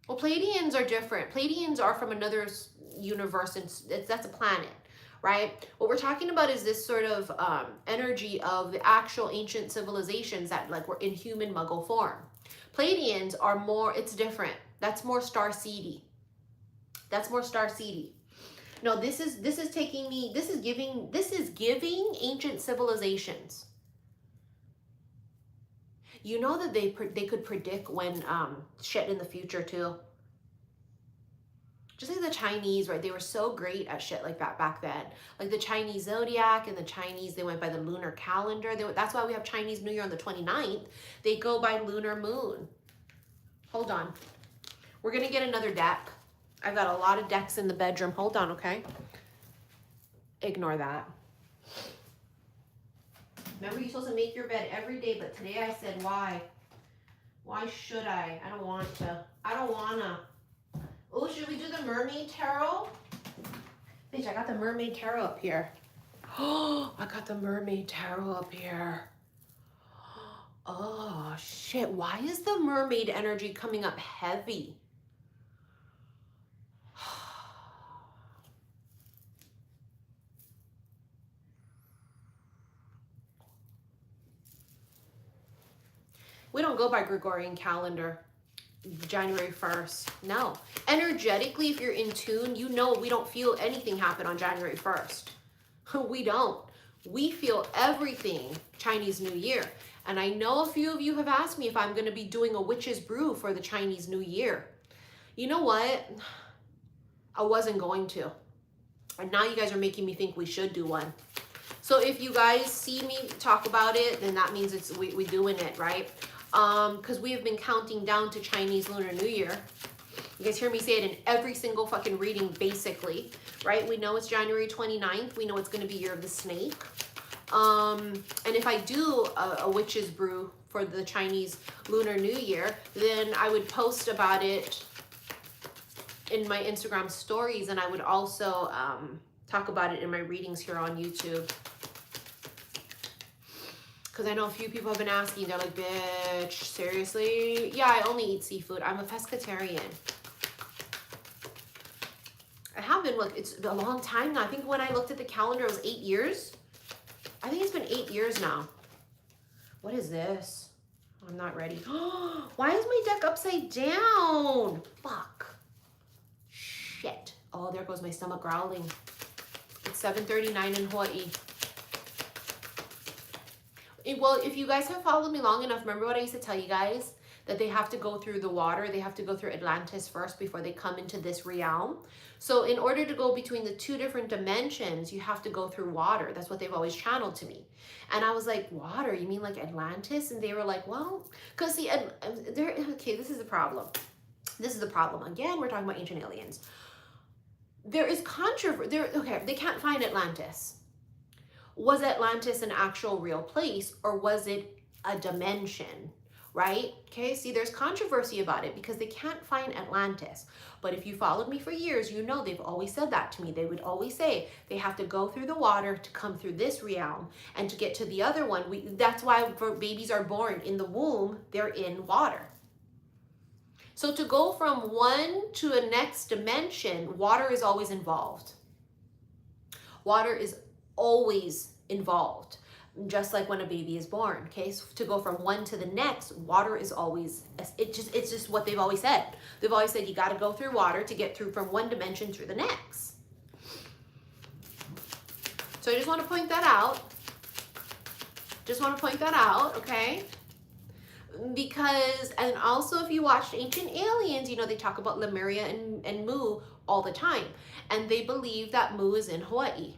Well, Pleiadians are different. Pleiadians are from another universe, and that's a planet, right? What we're talking about is this sort of energy of the actual ancient civilizations that like were in human muggle form. Pleiadians are more, it's different. That's more star-seedy. That's more star-seedy. No, this is giving ancient civilizations. You know that they could predict when shit in the future too. Just like the Chinese, right? They were so great at shit like that back then. Like the Chinese zodiac and the Chinese, they went by the lunar calendar. That's why we have Chinese New Year on the 29th. They go by lunar moon. Hold on. We're going to get another deck. I've got a lot of decks in the bedroom. Hold on, okay? Ignore that. Remember, you're supposed to make your bed every day, but today I said, why? Why should I? I don't want to. I don't want to. Oh, should we do the Mermaid Tarot? Bitch, I got the Mermaid Tarot up here. Oh, I got the Mermaid Tarot up here. Oh, shit. Why is the mermaid energy coming up heavy? We don't go by Gregorian calendar. January 1st. No. Energetically, if you're in tune, you know we don't feel anything happen on January 1st. We don't. We feel everything Chinese New Year. And I know a few of you have asked me if I'm going to be doing a witch's brew for the Chinese New Year. You know what? I wasn't going to. And now you guys are making me think we should do one. So if you guys see me talk about it, then that means it's we doing it, right? Because we have been counting down to Chinese Lunar New Year. You guys hear me say it in every single fucking reading, basically, right? We know it's January 29th. We know it's going to be Year of the Snake. And if I do a witch's brew for the Chinese Lunar New Year, then I would post about it in my Instagram stories, and I would also talk about it in my readings here on YouTube. Because I know a few people have been asking, they're like, bitch, seriously? Yeah, I only eat seafood. I'm a pescatarian. I have been, look, it's a long time now. I think when I looked at the calendar, it was 8 years. I think it's been 8 years now. What is this? I'm not ready. Why is my deck upside down? Fuck. Shit. Oh, there goes my stomach growling. It's 7:39 in Hawaii. Well, if you guys have followed me long enough, remember what I used to tell you guys? That they have to go through the water. They have to go through Atlantis first before they come into this realm. So in order to go between the two different dimensions, you have to go through water. That's what they've always channeled to me. And I was like, water? You mean like Atlantis? And they were like, well, because see, okay, this is the problem. This is the problem. Again, we're talking about ancient aliens. There is controversy. Okay, they can't find Atlantis. Was Atlantis an actual real place, or was it a dimension, right? Okay, see, there's controversy about it because they can't find Atlantis. But if you followed me for years, you know they've always said that to me. They would always say they have to go through the water to come through this realm, and to get to the other one. That's why babies are born in the womb, they're in water. So to go from one to a next dimension, water is always involved. Water is always involved, just like when a baby is born. Okay, so to go from one to the next, water is always, it's just what they've always said. They've always said you got to go through water to get through from one dimension through the next. So I just want to point that out. Okay? Because, and also if you watched Ancient Aliens, you know they talk about Lemuria and Mu all the time, and they believe that Mu is in Hawaii.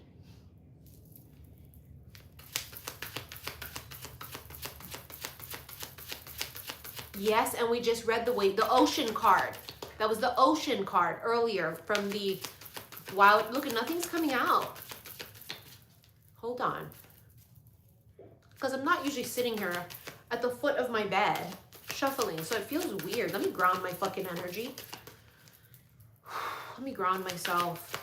Yes, and we just read the ocean card. That was the ocean card earlier from the, wow, look, nothing's coming out. Hold on. Because I'm not usually sitting here at the foot of my bed shuffling, so it feels weird. Let me ground my fucking energy. Let me ground myself.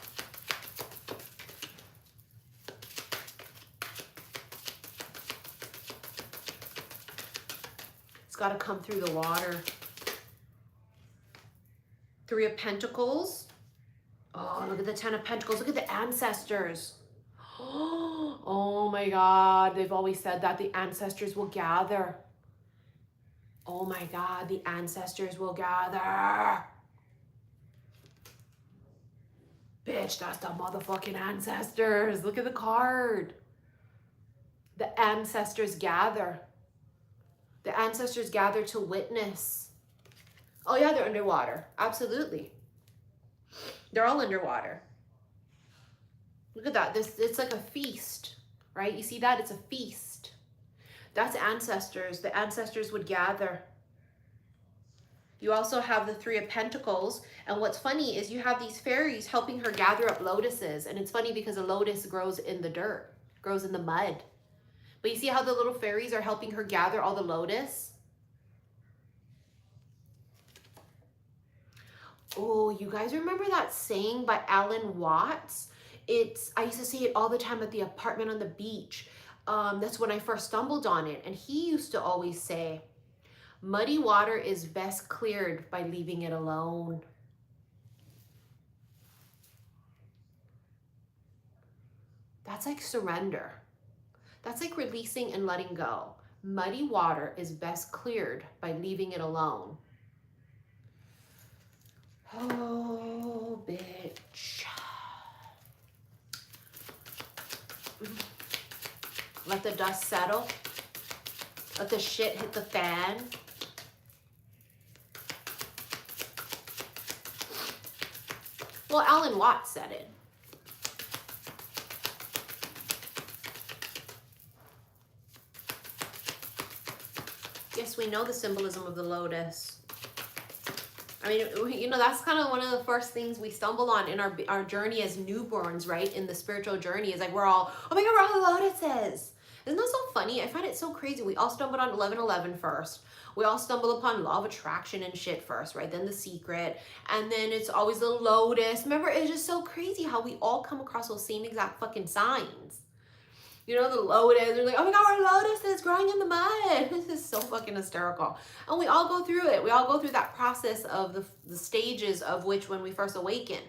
Got to come through the water. 3 of Pentacles. Oh, look at the 10 of Pentacles. Look at the ancestors. Oh my God. They've always said that the ancestors will gather. Oh my God. The ancestors will gather. Bitch, that's the motherfucking ancestors. Look at the card. The ancestors gather. The ancestors gather to witness. Oh yeah, they're underwater. Absolutely. They're all underwater. Look at that. It's like a feast, right? You see that? It's a feast. That's ancestors. The ancestors would gather. You also have the Three of Pentacles. And what's funny is you have these fairies helping her gather up lotuses. And it's funny because a lotus grows in the dirt, grows in the mud. But you see how the little fairies are helping her gather all the lotus? Oh, you guys remember that saying by Alan Watts? I used to see it all the time at the apartment on the beach. That's when I first stumbled on it. And he used to always say, muddy water is best cleared by leaving it alone. That's like surrender. That's like releasing and letting go. Muddy water is best cleared by leaving it alone. Oh, bitch. Let the dust settle. Let the shit hit the fan. Well, Alan Watts said it. Yes, we know the symbolism of the lotus. I mean, you know, that's kind of one of the first things we stumble on in our journey as newborns, right? In the spiritual journey is like, we're all, oh my God, we're all lotuses. Isn't that so funny? I find it so crazy. We all stumbled on 1111 first. We all stumble upon law of attraction and shit first, right? Then the secret. And then it's always the lotus. Remember, it's just so crazy how we all come across those same exact fucking signs. You know, the lotus, they're like, oh my God, our lotus is growing in the mud. This is so fucking hysterical. And we all go through it. We all go through that process of the stages of which when we first awaken.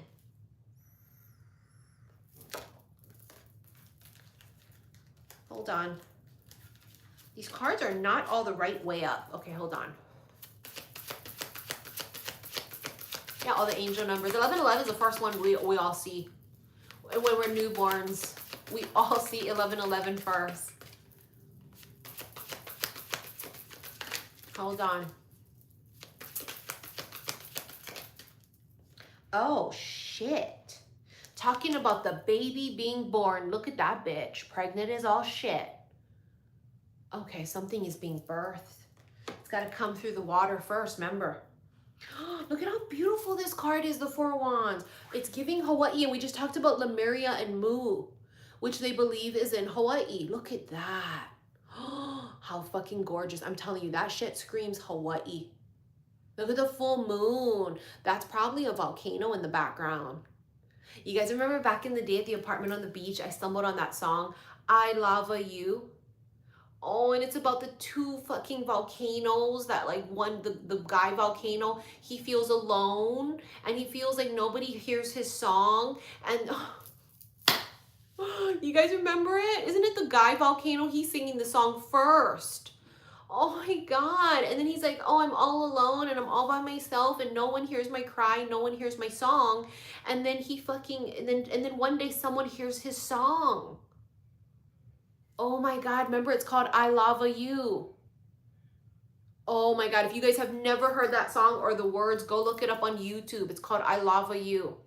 Hold on. These cards are not all the right way up. Okay, hold on. Yeah, all the angel numbers. 1111 is the first one we all see. And when we're newborns, we all see 1111 first. Hold on. Oh, shit. Talking about the baby being born. Look at that bitch. Pregnant as all shit. Okay, something is being birthed. It's got to come through the water first, remember. Look at how beautiful this card is, the Four of Wands. It's giving Hawaii, and we just talked about Lemuria and Mu, which they believe is in Hawaii. Look at that. How fucking gorgeous. I'm telling you, that shit screams Hawaii. Look at the full moon. That's probably a volcano in the background. You guys remember back in the day at the apartment on the beach, I stumbled on that song, I Lava You? Oh, and it's about the two fucking volcanoes that like one, the guy volcano, he feels alone and he feels like nobody hears his song. And you guys remember it? Isn't it the guy volcano? He's singing the song first. Oh my God. And then he's like, oh, I'm all alone and I'm all by myself and no one hears my cry. No one hears my song. And then he fucking, and then one day someone hears his song. Oh my God, remember it's called I Lava You. Oh my God, if you guys have never heard that song or the words, go look it up on YouTube. It's called I Lava You.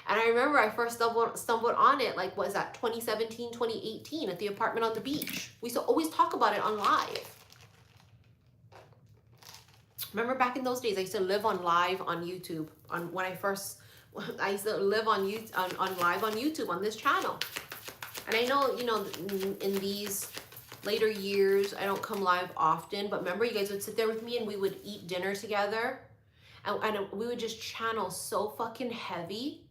And I remember I first stumbled on it, like, what is that, 2017, 2018 at the apartment on the beach. We used to always talk about it on live. Remember back in those days, I used to live on live on YouTube. I used to live on live on YouTube on this channel. And I know, you know, in these later years, I don't come live often, but remember you guys would sit there with me and we would eat dinner together and we would just channel so fucking heavy.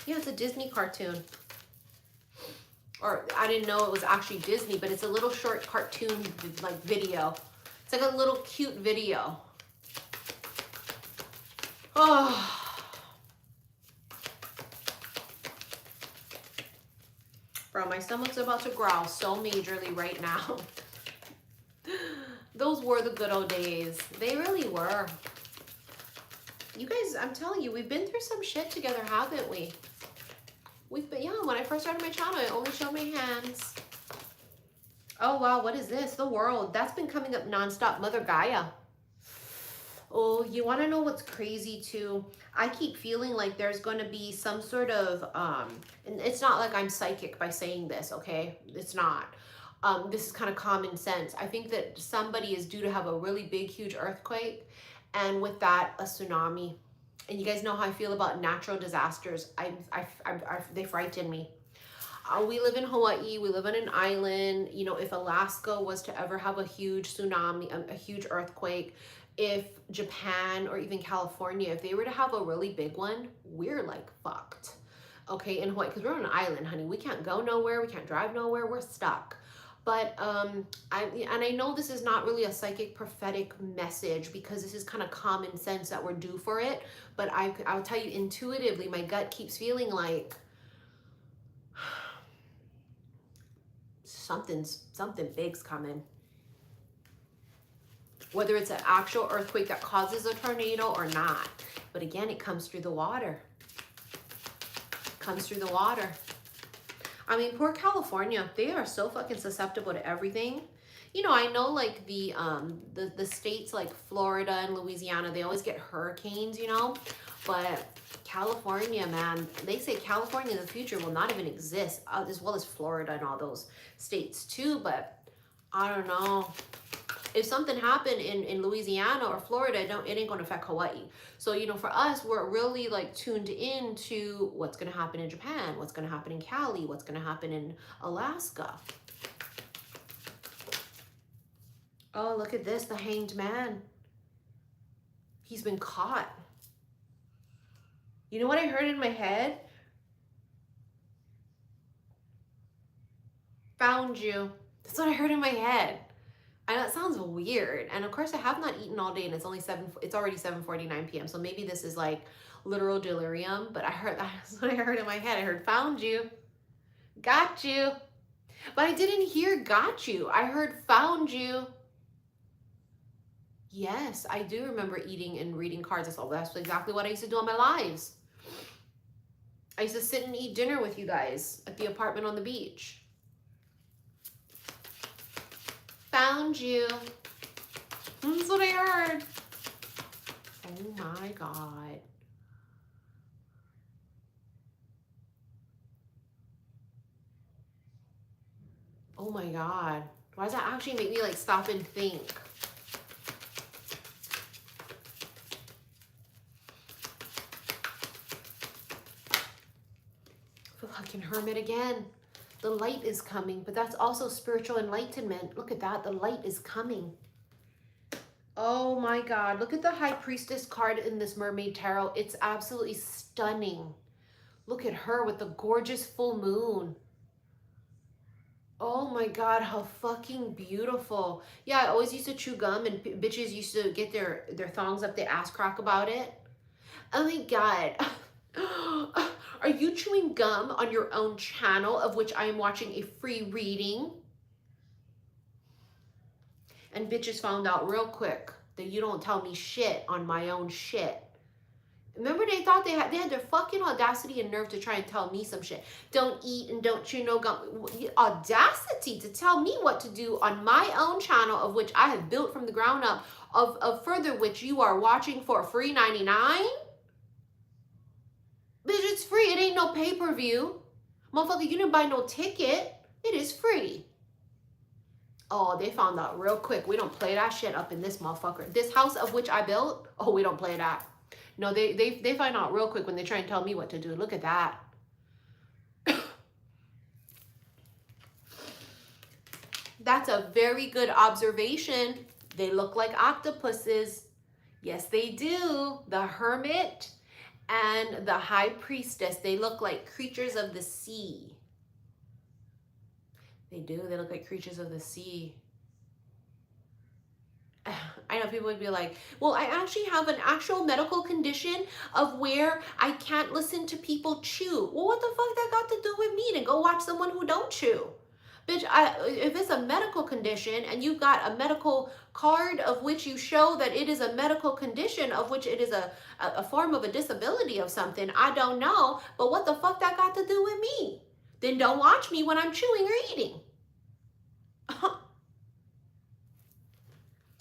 Yeah, it's a Disney cartoon. Or I didn't know it was actually Disney, but it's a little short cartoon like video. It's like a little cute video. Oh. Bro, my stomach's about to growl so majorly right now. Those were the good old days. They really were. You guys, I'm telling you, we've been through some shit together, haven't we? We've been, yeah, when I first started my channel, I only showed my hands. Oh, wow, what is this? The world. That's been coming up nonstop. Mother Gaia. Oh, you want to know what's crazy too? I keep feeling like there's going to be some sort of and it's not like I'm psychic by saying this, okay? It's not. This is kind of common sense. I think that somebody is due to have a really big, huge earthquake, and with that, a tsunami. And you guys know how I feel about natural disasters. They frighten me. We live in Hawaii. We live on an island. You know, if Alaska was to ever have a huge tsunami, a huge earthquake, if Japan or even California, if they were to have a really big one, we're like fucked. Okay, in Hawaii, because we're on an island, honey. We can't go nowhere. We can't drive nowhere. We're stuck. But I know this is not really a psychic prophetic message because this is kind of common sense that we're due for it. But I'll tell you intuitively, my gut keeps feeling like something big's coming. Whether it's an actual earthquake that causes a tornado or not. But again, it comes through the water. Comes through the water. I mean, poor California, they are so fucking susceptible to everything. You know, I know like the states like Florida and Louisiana, they always get hurricanes, you know, but California, man, they say California in the future will not even exist, as well as Florida and all those states too. But I don't know. If something happened in Louisiana or Florida, it ain't gonna affect Hawaii. So, you know, for us, we're really like tuned in to what's gonna happen in Japan, what's gonna happen in Cali, what's gonna happen in Alaska. Oh, look at this, the Hanged Man. He's been caught. You know what I heard in my head? Found you. That's what I heard in my head. I know it sounds weird. And of course I have not eaten all day and it's already 7:49 p.m. So maybe this is like literal delirium, but that's what I heard in my head. I heard found you. Got you. But I didn't hear got you. I heard found you. Yes, I do remember eating and reading cards. That's exactly what I used to do on my lives. I used to sit and eat dinner with you guys at the apartment on the beach. Found you. That's what I heard. Oh my God. Oh my God. Why does that actually make me like stop and think? The fucking hermit again. The light is coming, but that's also spiritual enlightenment. Look at that. The light is coming. Oh my God. Look at the High Priestess card in this Mermaid Tarot. It's absolutely stunning. Look at her with the gorgeous full moon. Oh my God, how fucking beautiful. Yeah, I always used to chew gum and bitches used to get their thongs up their ass crack about it. Oh my God. Are you chewing gum on your own channel, of which I am watching a free reading? And bitches found out real quick that you don't tell me shit on my own shit. Remember they thought they had their fucking audacity and nerve to try and tell me some shit. Don't eat and don't chew no gum. Audacity to tell me what to do on my own channel, of which I have built from the ground up, of further which you are watching for free 99? Bitch, it's free. It ain't no pay-per-view. Motherfucker, you didn't buy no ticket. It is free. Oh, they found out real quick. We don't play that shit up in this motherfucker. This house of which I built, oh, we don't play that. No, they find out real quick when they try and tell me what to do. Look at that. That's a very good observation. They look like octopuses. Yes, they do. The Hermit and the High Priestess, they look like creatures of the sea. They do. They look like creatures of the sea. I know people would be like, well, I actually have an actual medical condition of where I can't listen to people chew. Well, what the fuck that got to do with me? To go watch someone who don't chew? Bitch, if it's a medical condition and you've got a medical card of which you show that it is a medical condition, of which it is a form of a disability of something, I don't know. But what the fuck that got to do with me? Then don't watch me when I'm chewing or eating.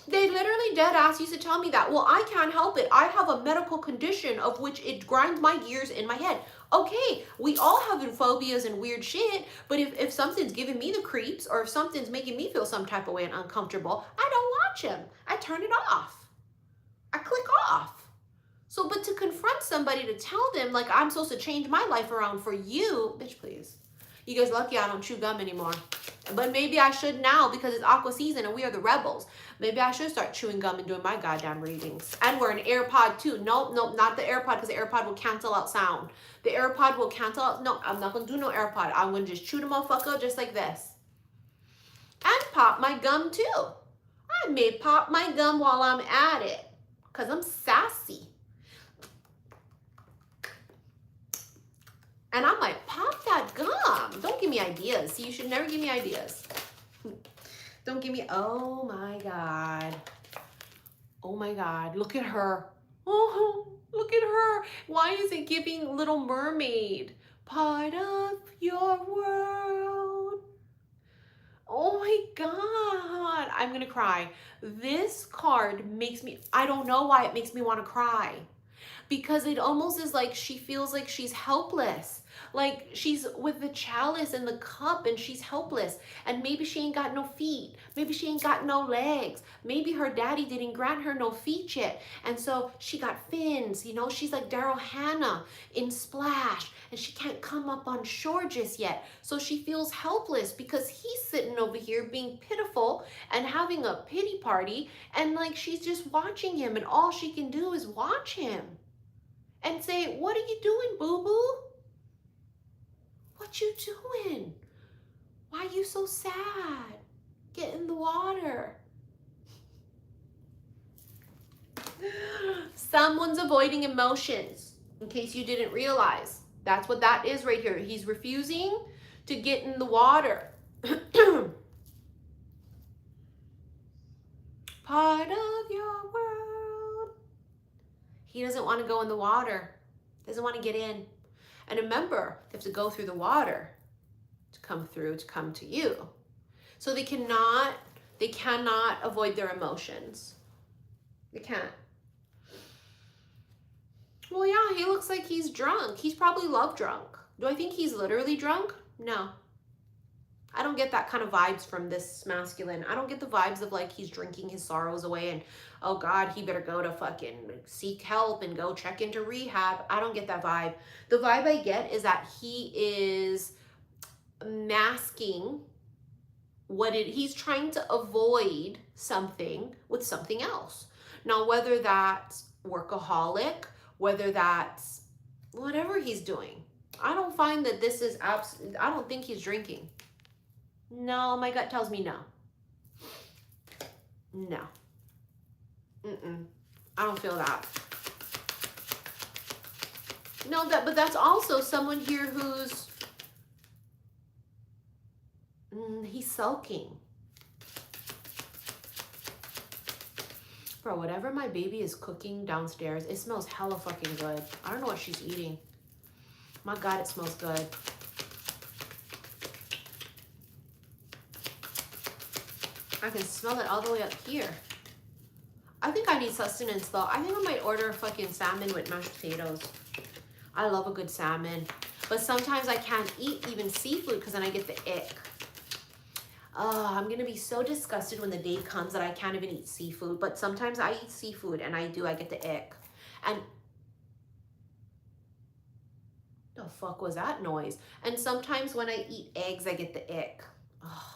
They literally dead ass used to tell me that. Well, I can't help it. I have a medical condition of which it grinds my gears in my head. Okay, we all have phobias and weird shit, but if something's giving me the creeps or if something's making me feel some type of way and uncomfortable, I don't watch them. I turn it off. I click off. So, but to confront somebody to tell them like I'm supposed to change my life around for you, bitch, please. You guys lucky I don't chew gum anymore. But maybe I should now because it's aqua season and we are the rebels. Maybe I should start chewing gum and doing my goddamn readings. And we're an AirPod too. Nope, not the AirPod because the AirPod will cancel out sound. The AirPod will cancel out. No, I'm not going to do no AirPod. I'm going to just chew the motherfucker just like this. And pop my gum too. I may pop my gum while I'm at it because I'm sassy. And I might pop that gum. Don't give me ideas. See, you should never give me ideas. Don't give me, oh my God. Oh my God, look at her. Oh, look at her. Why is it giving Little Mermaid? Part of your world. Oh my God, I'm gonna cry. This card makes me, I don't know why it makes me wanna cry. Because it almost is like she feels like she's helpless. Like she's with the chalice and the cup and she's helpless. And maybe she ain't got no feet. Maybe she ain't got no legs. Maybe her daddy didn't grant her no feet yet. And so she got fins, you know, she's like Daryl Hannah in Splash. And she can't come up on shore just yet. So she feels helpless because he's sitting over here being pitiful and having a pity party. And like she's just watching him and all she can do is watch him. And say, what are you doing, boo-boo? What you doing? Why are you so sad? Get in the water. Someone's avoiding emotions, in case you didn't realize. That's what that is right here. He's refusing to get in the water. Part of your world. He doesn't want to go in the water. Doesn't want to get in. And remember, they have to go through the water to come through, to come to you. So they cannot avoid their emotions. They can't. Well, yeah, he looks like he's drunk. He's probably love drunk. Do I think he's literally drunk? No. I don't get that kind of vibes from this masculine. I don't get the vibes of like he's drinking his sorrows away and, oh God, he better go to fucking seek help and go check into rehab. I don't get that vibe. The vibe I get is that he is masking he's trying to avoid something with something else. Now, whether that's workaholic, whether that's whatever he's doing, I don't find that this is I don't think he's drinking. No, my gut tells me no. No. I don't feel that. No, but that's also someone here who's he's sulking. Bro, whatever my baby is cooking downstairs, it smells hella fucking good. I don't know what she's eating. My God, it smells good. I can smell it all the way up here. I think I need sustenance though. I think I might order fucking salmon with mashed potatoes. I love a good salmon. But sometimes I can't eat even seafood because then I get the ick. Oh, I'm going to be so disgusted when the day comes that I can't even eat seafood. But sometimes I eat seafood and I get the ick. And the fuck was that noise? And sometimes when I eat eggs, I get the ick. Oh.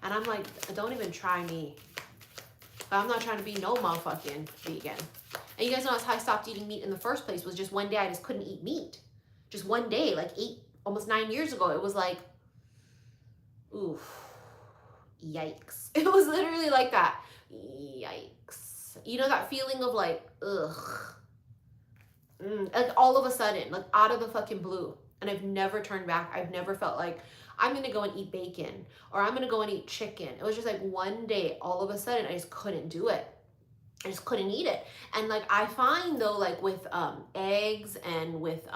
And I'm like, don't even try me. I'm not trying to be no motherfucking vegan. And you guys know that's how I stopped eating meat in the first place, was just one day I just couldn't eat meat. Just one day, like almost 9 years ago, it was like, oof, yikes. It was literally like that. Yikes. You know that feeling of like, ugh. Like all of a sudden, like out of the fucking blue. And I've never turned back. I've never felt like, I'm going to go and eat bacon or I'm going to go and eat chicken. It was just like one day, all of a sudden, I just couldn't do it. I just couldn't eat it. And like, I find though, like with eggs and with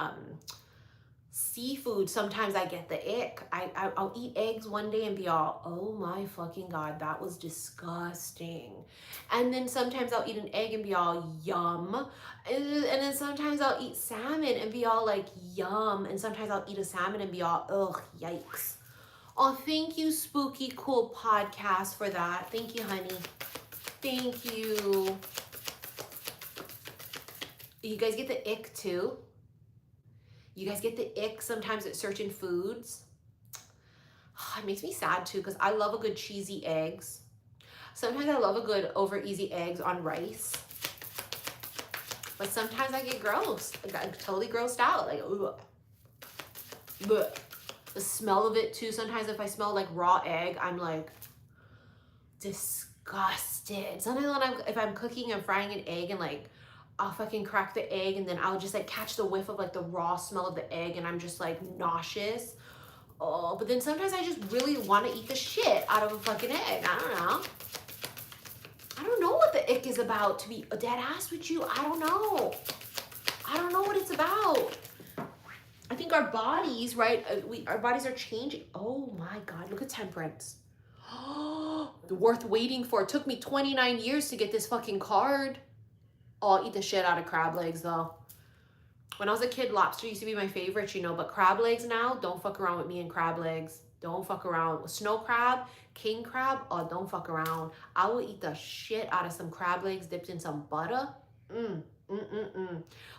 Seafood, sometimes I get the ick. I'll eat eggs one day and be all, oh my fucking God, that was disgusting. And then sometimes I'll eat an egg and be all, yum. And then sometimes I'll eat salmon and be all like, yum. And sometimes I'll eat a salmon and be all, ugh, yikes. Oh, thank you, Spooky Cool Podcast, for that. Thank you, honey. Thank you. You guys get the ick too? You guys get the ick sometimes at certain foods? It makes me sad too, because I love a good cheesy eggs. Sometimes I love a good over easy eggs on rice. But sometimes I get gross. I got totally grossed out. Like, ugh. But the smell of it too. Sometimes if I smell like raw egg, I'm like disgusted. Sometimes if I'm cooking and frying an egg and like, I'll fucking crack the egg and then I'll just like catch the whiff of like the raw smell of the egg and I'm just like nauseous. Oh, but then sometimes I just really want to eat the shit out of a fucking egg. I don't know. I don't know what the ick is about, to be dead ass with you. I don't know. I don't know what it's about. I think our bodies, right? Our bodies are changing. Oh my God, look at Temperance. Oh, worth waiting for. It took me 29 years to get this fucking card. Oh, I'll eat the shit out of crab legs though. When I was a kid, lobster used to be my favorite, you know, but crab legs now, don't fuck around with me and crab legs. Don't fuck around. Snow crab, king crab, oh, don't fuck around. I will eat the shit out of some crab legs dipped in some butter.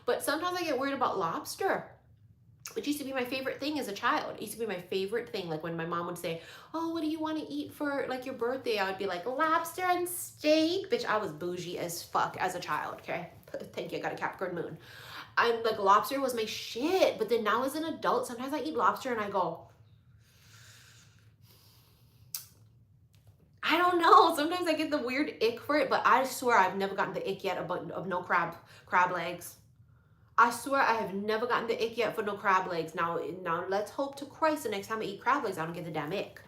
But sometimes I get worried about lobster, which used to be my favorite thing as a child. It used to be my favorite thing. Like when my mom would say, oh, what do you want to eat for like your birthday? I would be like, lobster and steak. Bitch, I was bougie as fuck as a child, okay? Thank you, I got a Capricorn moon. I'm like, lobster was my shit. But then now as an adult, sometimes I eat lobster and I go, I don't know. Sometimes I get the weird ick for it, but I swear I've never gotten the ick yet of no crab legs. I swear I have never gotten the ick yet for no crab legs. Now let's hope to Christ the next time I eat crab legs, I don't get the damn ick.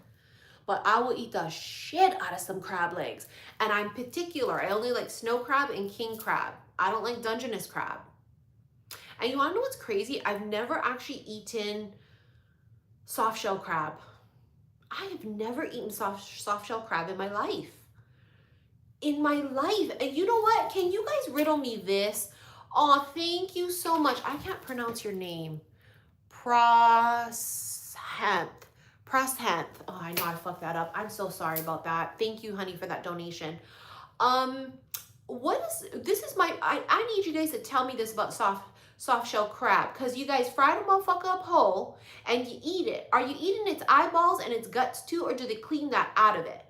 But I will eat the shit out of some crab legs. And I'm particular. I only like snow crab and king crab. I don't like Dungeness crab. And you want to know what's crazy? I've never actually eaten soft shell crab. I have never eaten soft shell crab in my life. In my life. And you know what? Can you guys riddle me this? Oh, thank you so much. I can't pronounce your name. Proshemp. Oh, I know I fucked that up. I'm so sorry about that. Thank you, honey, for that donation. I need you guys to tell me this about soft shell crab, because you guys fried a motherfucker up whole and you eat it. Are you eating its eyeballs and its guts too, or do they clean that out of it?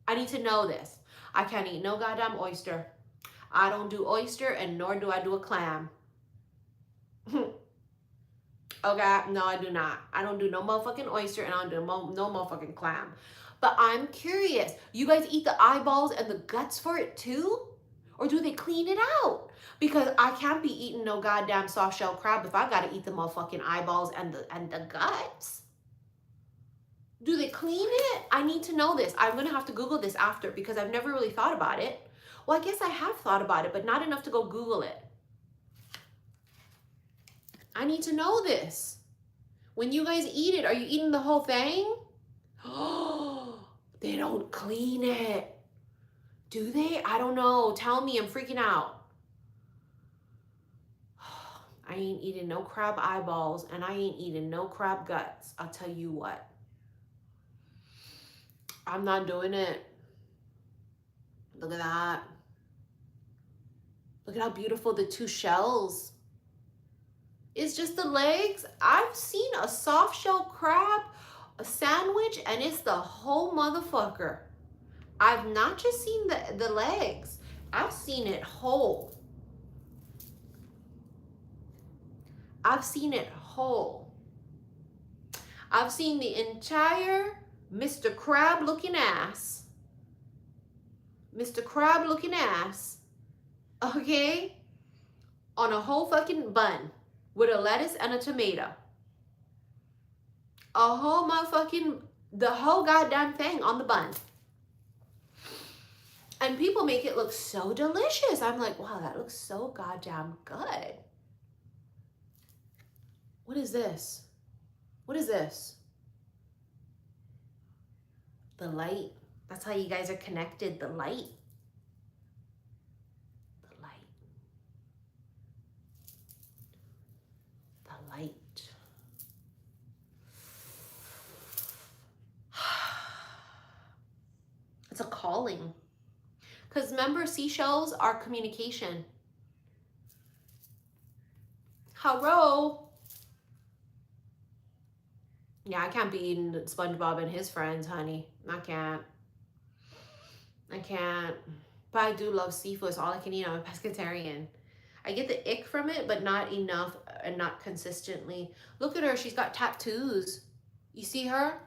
I need to know this. I can't eat no goddamn oyster. I don't do oyster, and nor do I do a clam. Okay, no, I do not. I don't do no motherfucking oyster, and I don't do no motherfucking clam. But I'm curious, you guys eat the eyeballs and the guts for it too? Or do they clean it out? Because I can't be eating no goddamn soft shell crab if I gotta eat the motherfucking eyeballs and the guts. Do they clean it? I need to know this. I'm gonna have to Google this after, because I've never really thought about it. Well, I guess I have thought about it, but not enough to go Google it. I need to know this. When you guys eat it, are you eating the whole thing? Oh, they don't clean it. Do they? I don't know. Tell me, I'm freaking out. I ain't eating no crab eyeballs, and I ain't eating no crab guts. I'll tell you what. I'm not doing it. Look at that. Look at how beautiful the two shells. It's just the legs. I've seen a soft shell crab, a sandwich, and it's the whole motherfucker. I've not just seen the legs. I've seen it whole. I've seen it whole. I've seen the entire Mr. Crab looking ass. Mr. Crab looking ass. Okay? On a whole fucking bun with a lettuce and a tomato. A whole motherfucking, the whole goddamn thing on the bun. And people make it look so delicious. I'm like, wow, that looks so goddamn good. What is this? What is this? The light. That's how you guys are connected. The light. The light. The light. It's a calling. Because remember, seashells are communication. Hello. Yeah, I can't be eating SpongeBob and his friends, honey. I can't. I can't. But I do love seafood. It's all I can eat. I'm a pescatarian. I get the ick from it, but not enough and not consistently. Look at her. She's got tattoos. You see her?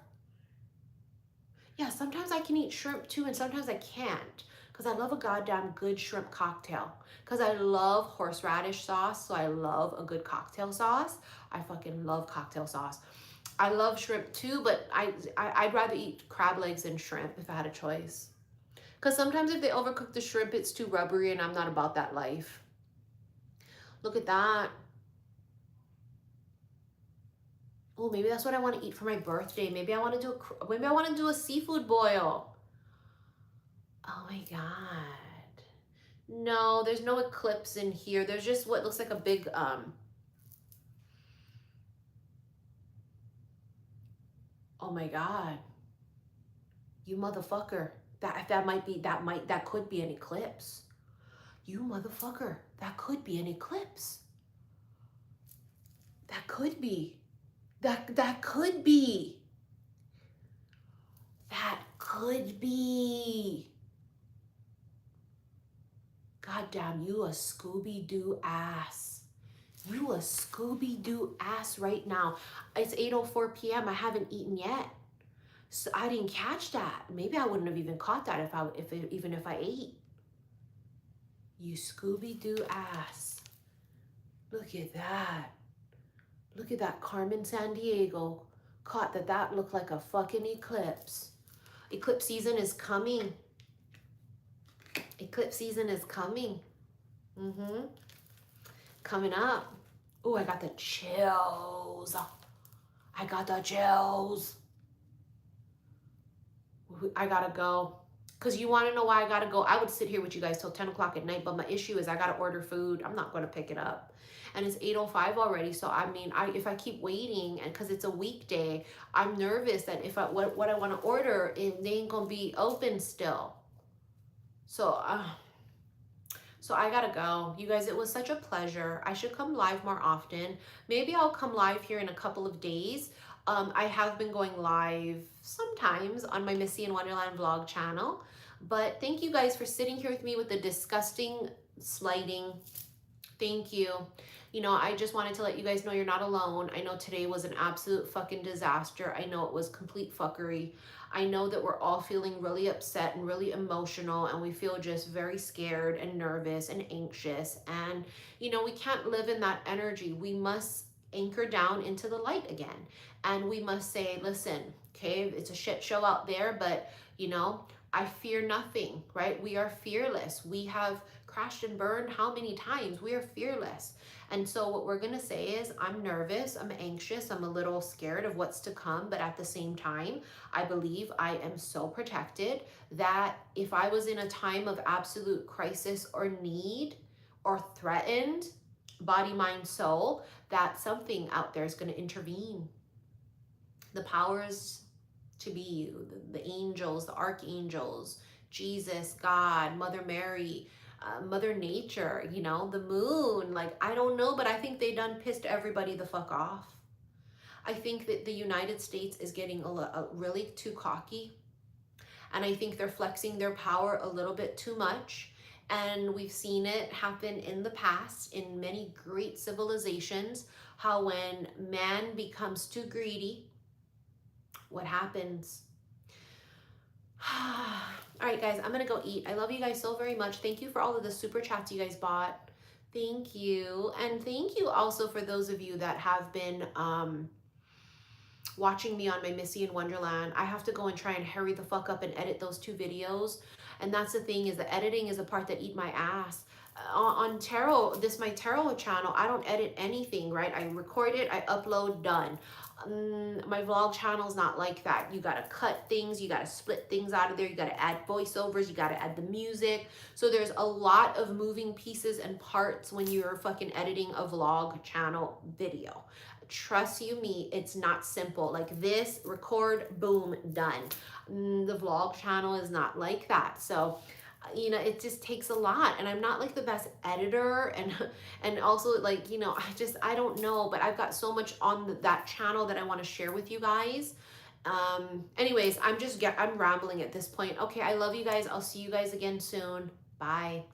Yeah, sometimes I can eat shrimp too, and sometimes I can't. Because I love a goddamn good shrimp cocktail. Because I love horseradish sauce, so I love a good cocktail sauce. I fucking love cocktail sauce. I love shrimp too, but I'd rather eat crab legs than shrimp if I had a choice. Because sometimes if they overcook the shrimp, it's too rubbery, and I'm not about that life. Look at that. Oh, maybe that's what I want to eat for my birthday. Maybe I want to do a seafood boil. Oh my God. No, there's no eclipse in here. There's just what looks like a big oh my God. You motherfucker. That could be an eclipse. You motherfucker. That could be an eclipse. That could be. That could be. That could be. God damn, you a Scooby-Doo ass. You a Scooby-Doo ass right now. It's 8:04 p.m. I haven't eaten yet. So I didn't catch that. Maybe I wouldn't have even caught that even if I ate. You Scooby-Doo ass. Look at that. Look at that. Carmen Sandiego caught that. That looked like a fucking eclipse. Eclipse season is coming. Eclipse season is coming. Coming up. Oh, I got the chills. I got the chills. I gotta go. Because you want to know why I gotta go? I would sit here with you guys till 10 o'clock at night, but my issue is I gotta order food. I'm not gonna pick it up. And it's 8:05 already, so I mean, if I keep waiting, and because it's a weekday, I'm nervous that if what I want to order, they ain't gonna be open still. So I gotta go. You guys, it was such a pleasure. I should come live more often. Maybe I'll come live here in a couple of days. I have been going live sometimes on my Missy in Wonderland vlog channel. But thank you guys for sitting here with me with the disgusting slighting. Thank you. You know, I just wanted to let you guys know you're not alone. I know today was an absolute fucking disaster. I know it was complete fuckery. I know that we're all feeling really upset and really emotional, and we feel just very scared and nervous and anxious. And, you know, we can't live in that energy. We must anchor down into the light again. And we must say, listen, okay, it's a shit show out there, but, you know, I fear nothing, right? We are fearless. We have crashed and burned how many times? We are fearless. And so what we're going to say is, I'm nervous, I'm anxious, I'm a little scared of what's to come, but at the same time, I believe I am so protected that if I was in a time of absolute crisis or need or threatened, body, mind, soul, that something out there is going to intervene. The powers to be, the angels, the archangels, Jesus, God, Mother Mary, Mother Nature, you know, the moon, like, I don't know, but I think they done pissed everybody the fuck off. I think that the United States is getting really too cocky, and I think they're flexing their power a little bit too much. And we've seen it happen in the past in many great civilizations, how when man becomes too greedy, what happens? All right, guys, I'm gonna go eat. I love you guys so very much. Thank you for all of the super chats you guys bought. Thank you. And thank you also for those of you that have been watching me on my Missy in Wonderland. I have to go and try and hurry the fuck up and edit those 2 videos. And that's the thing, is the editing is the part that eat my ass. on tarot, my tarot channel, I don't edit anything, right? I record it, I upload, done. My vlog channel is not like that. You gotta cut things, you gotta split things out of there, you gotta add voiceovers, you gotta add the music. So there's a lot of moving pieces and parts when you're fucking editing a vlog channel video. Trust you me, it's not simple. Like this, record, boom, done. The vlog channel is not like that. So you know, it just takes a lot, and I'm not like the best editor, and also like, you know, I don't know, but I've got so much on that channel that I want to share with you guys. Anyways, I'm rambling at this point. Okay, I love you guys. I'll see you guys again soon. Bye.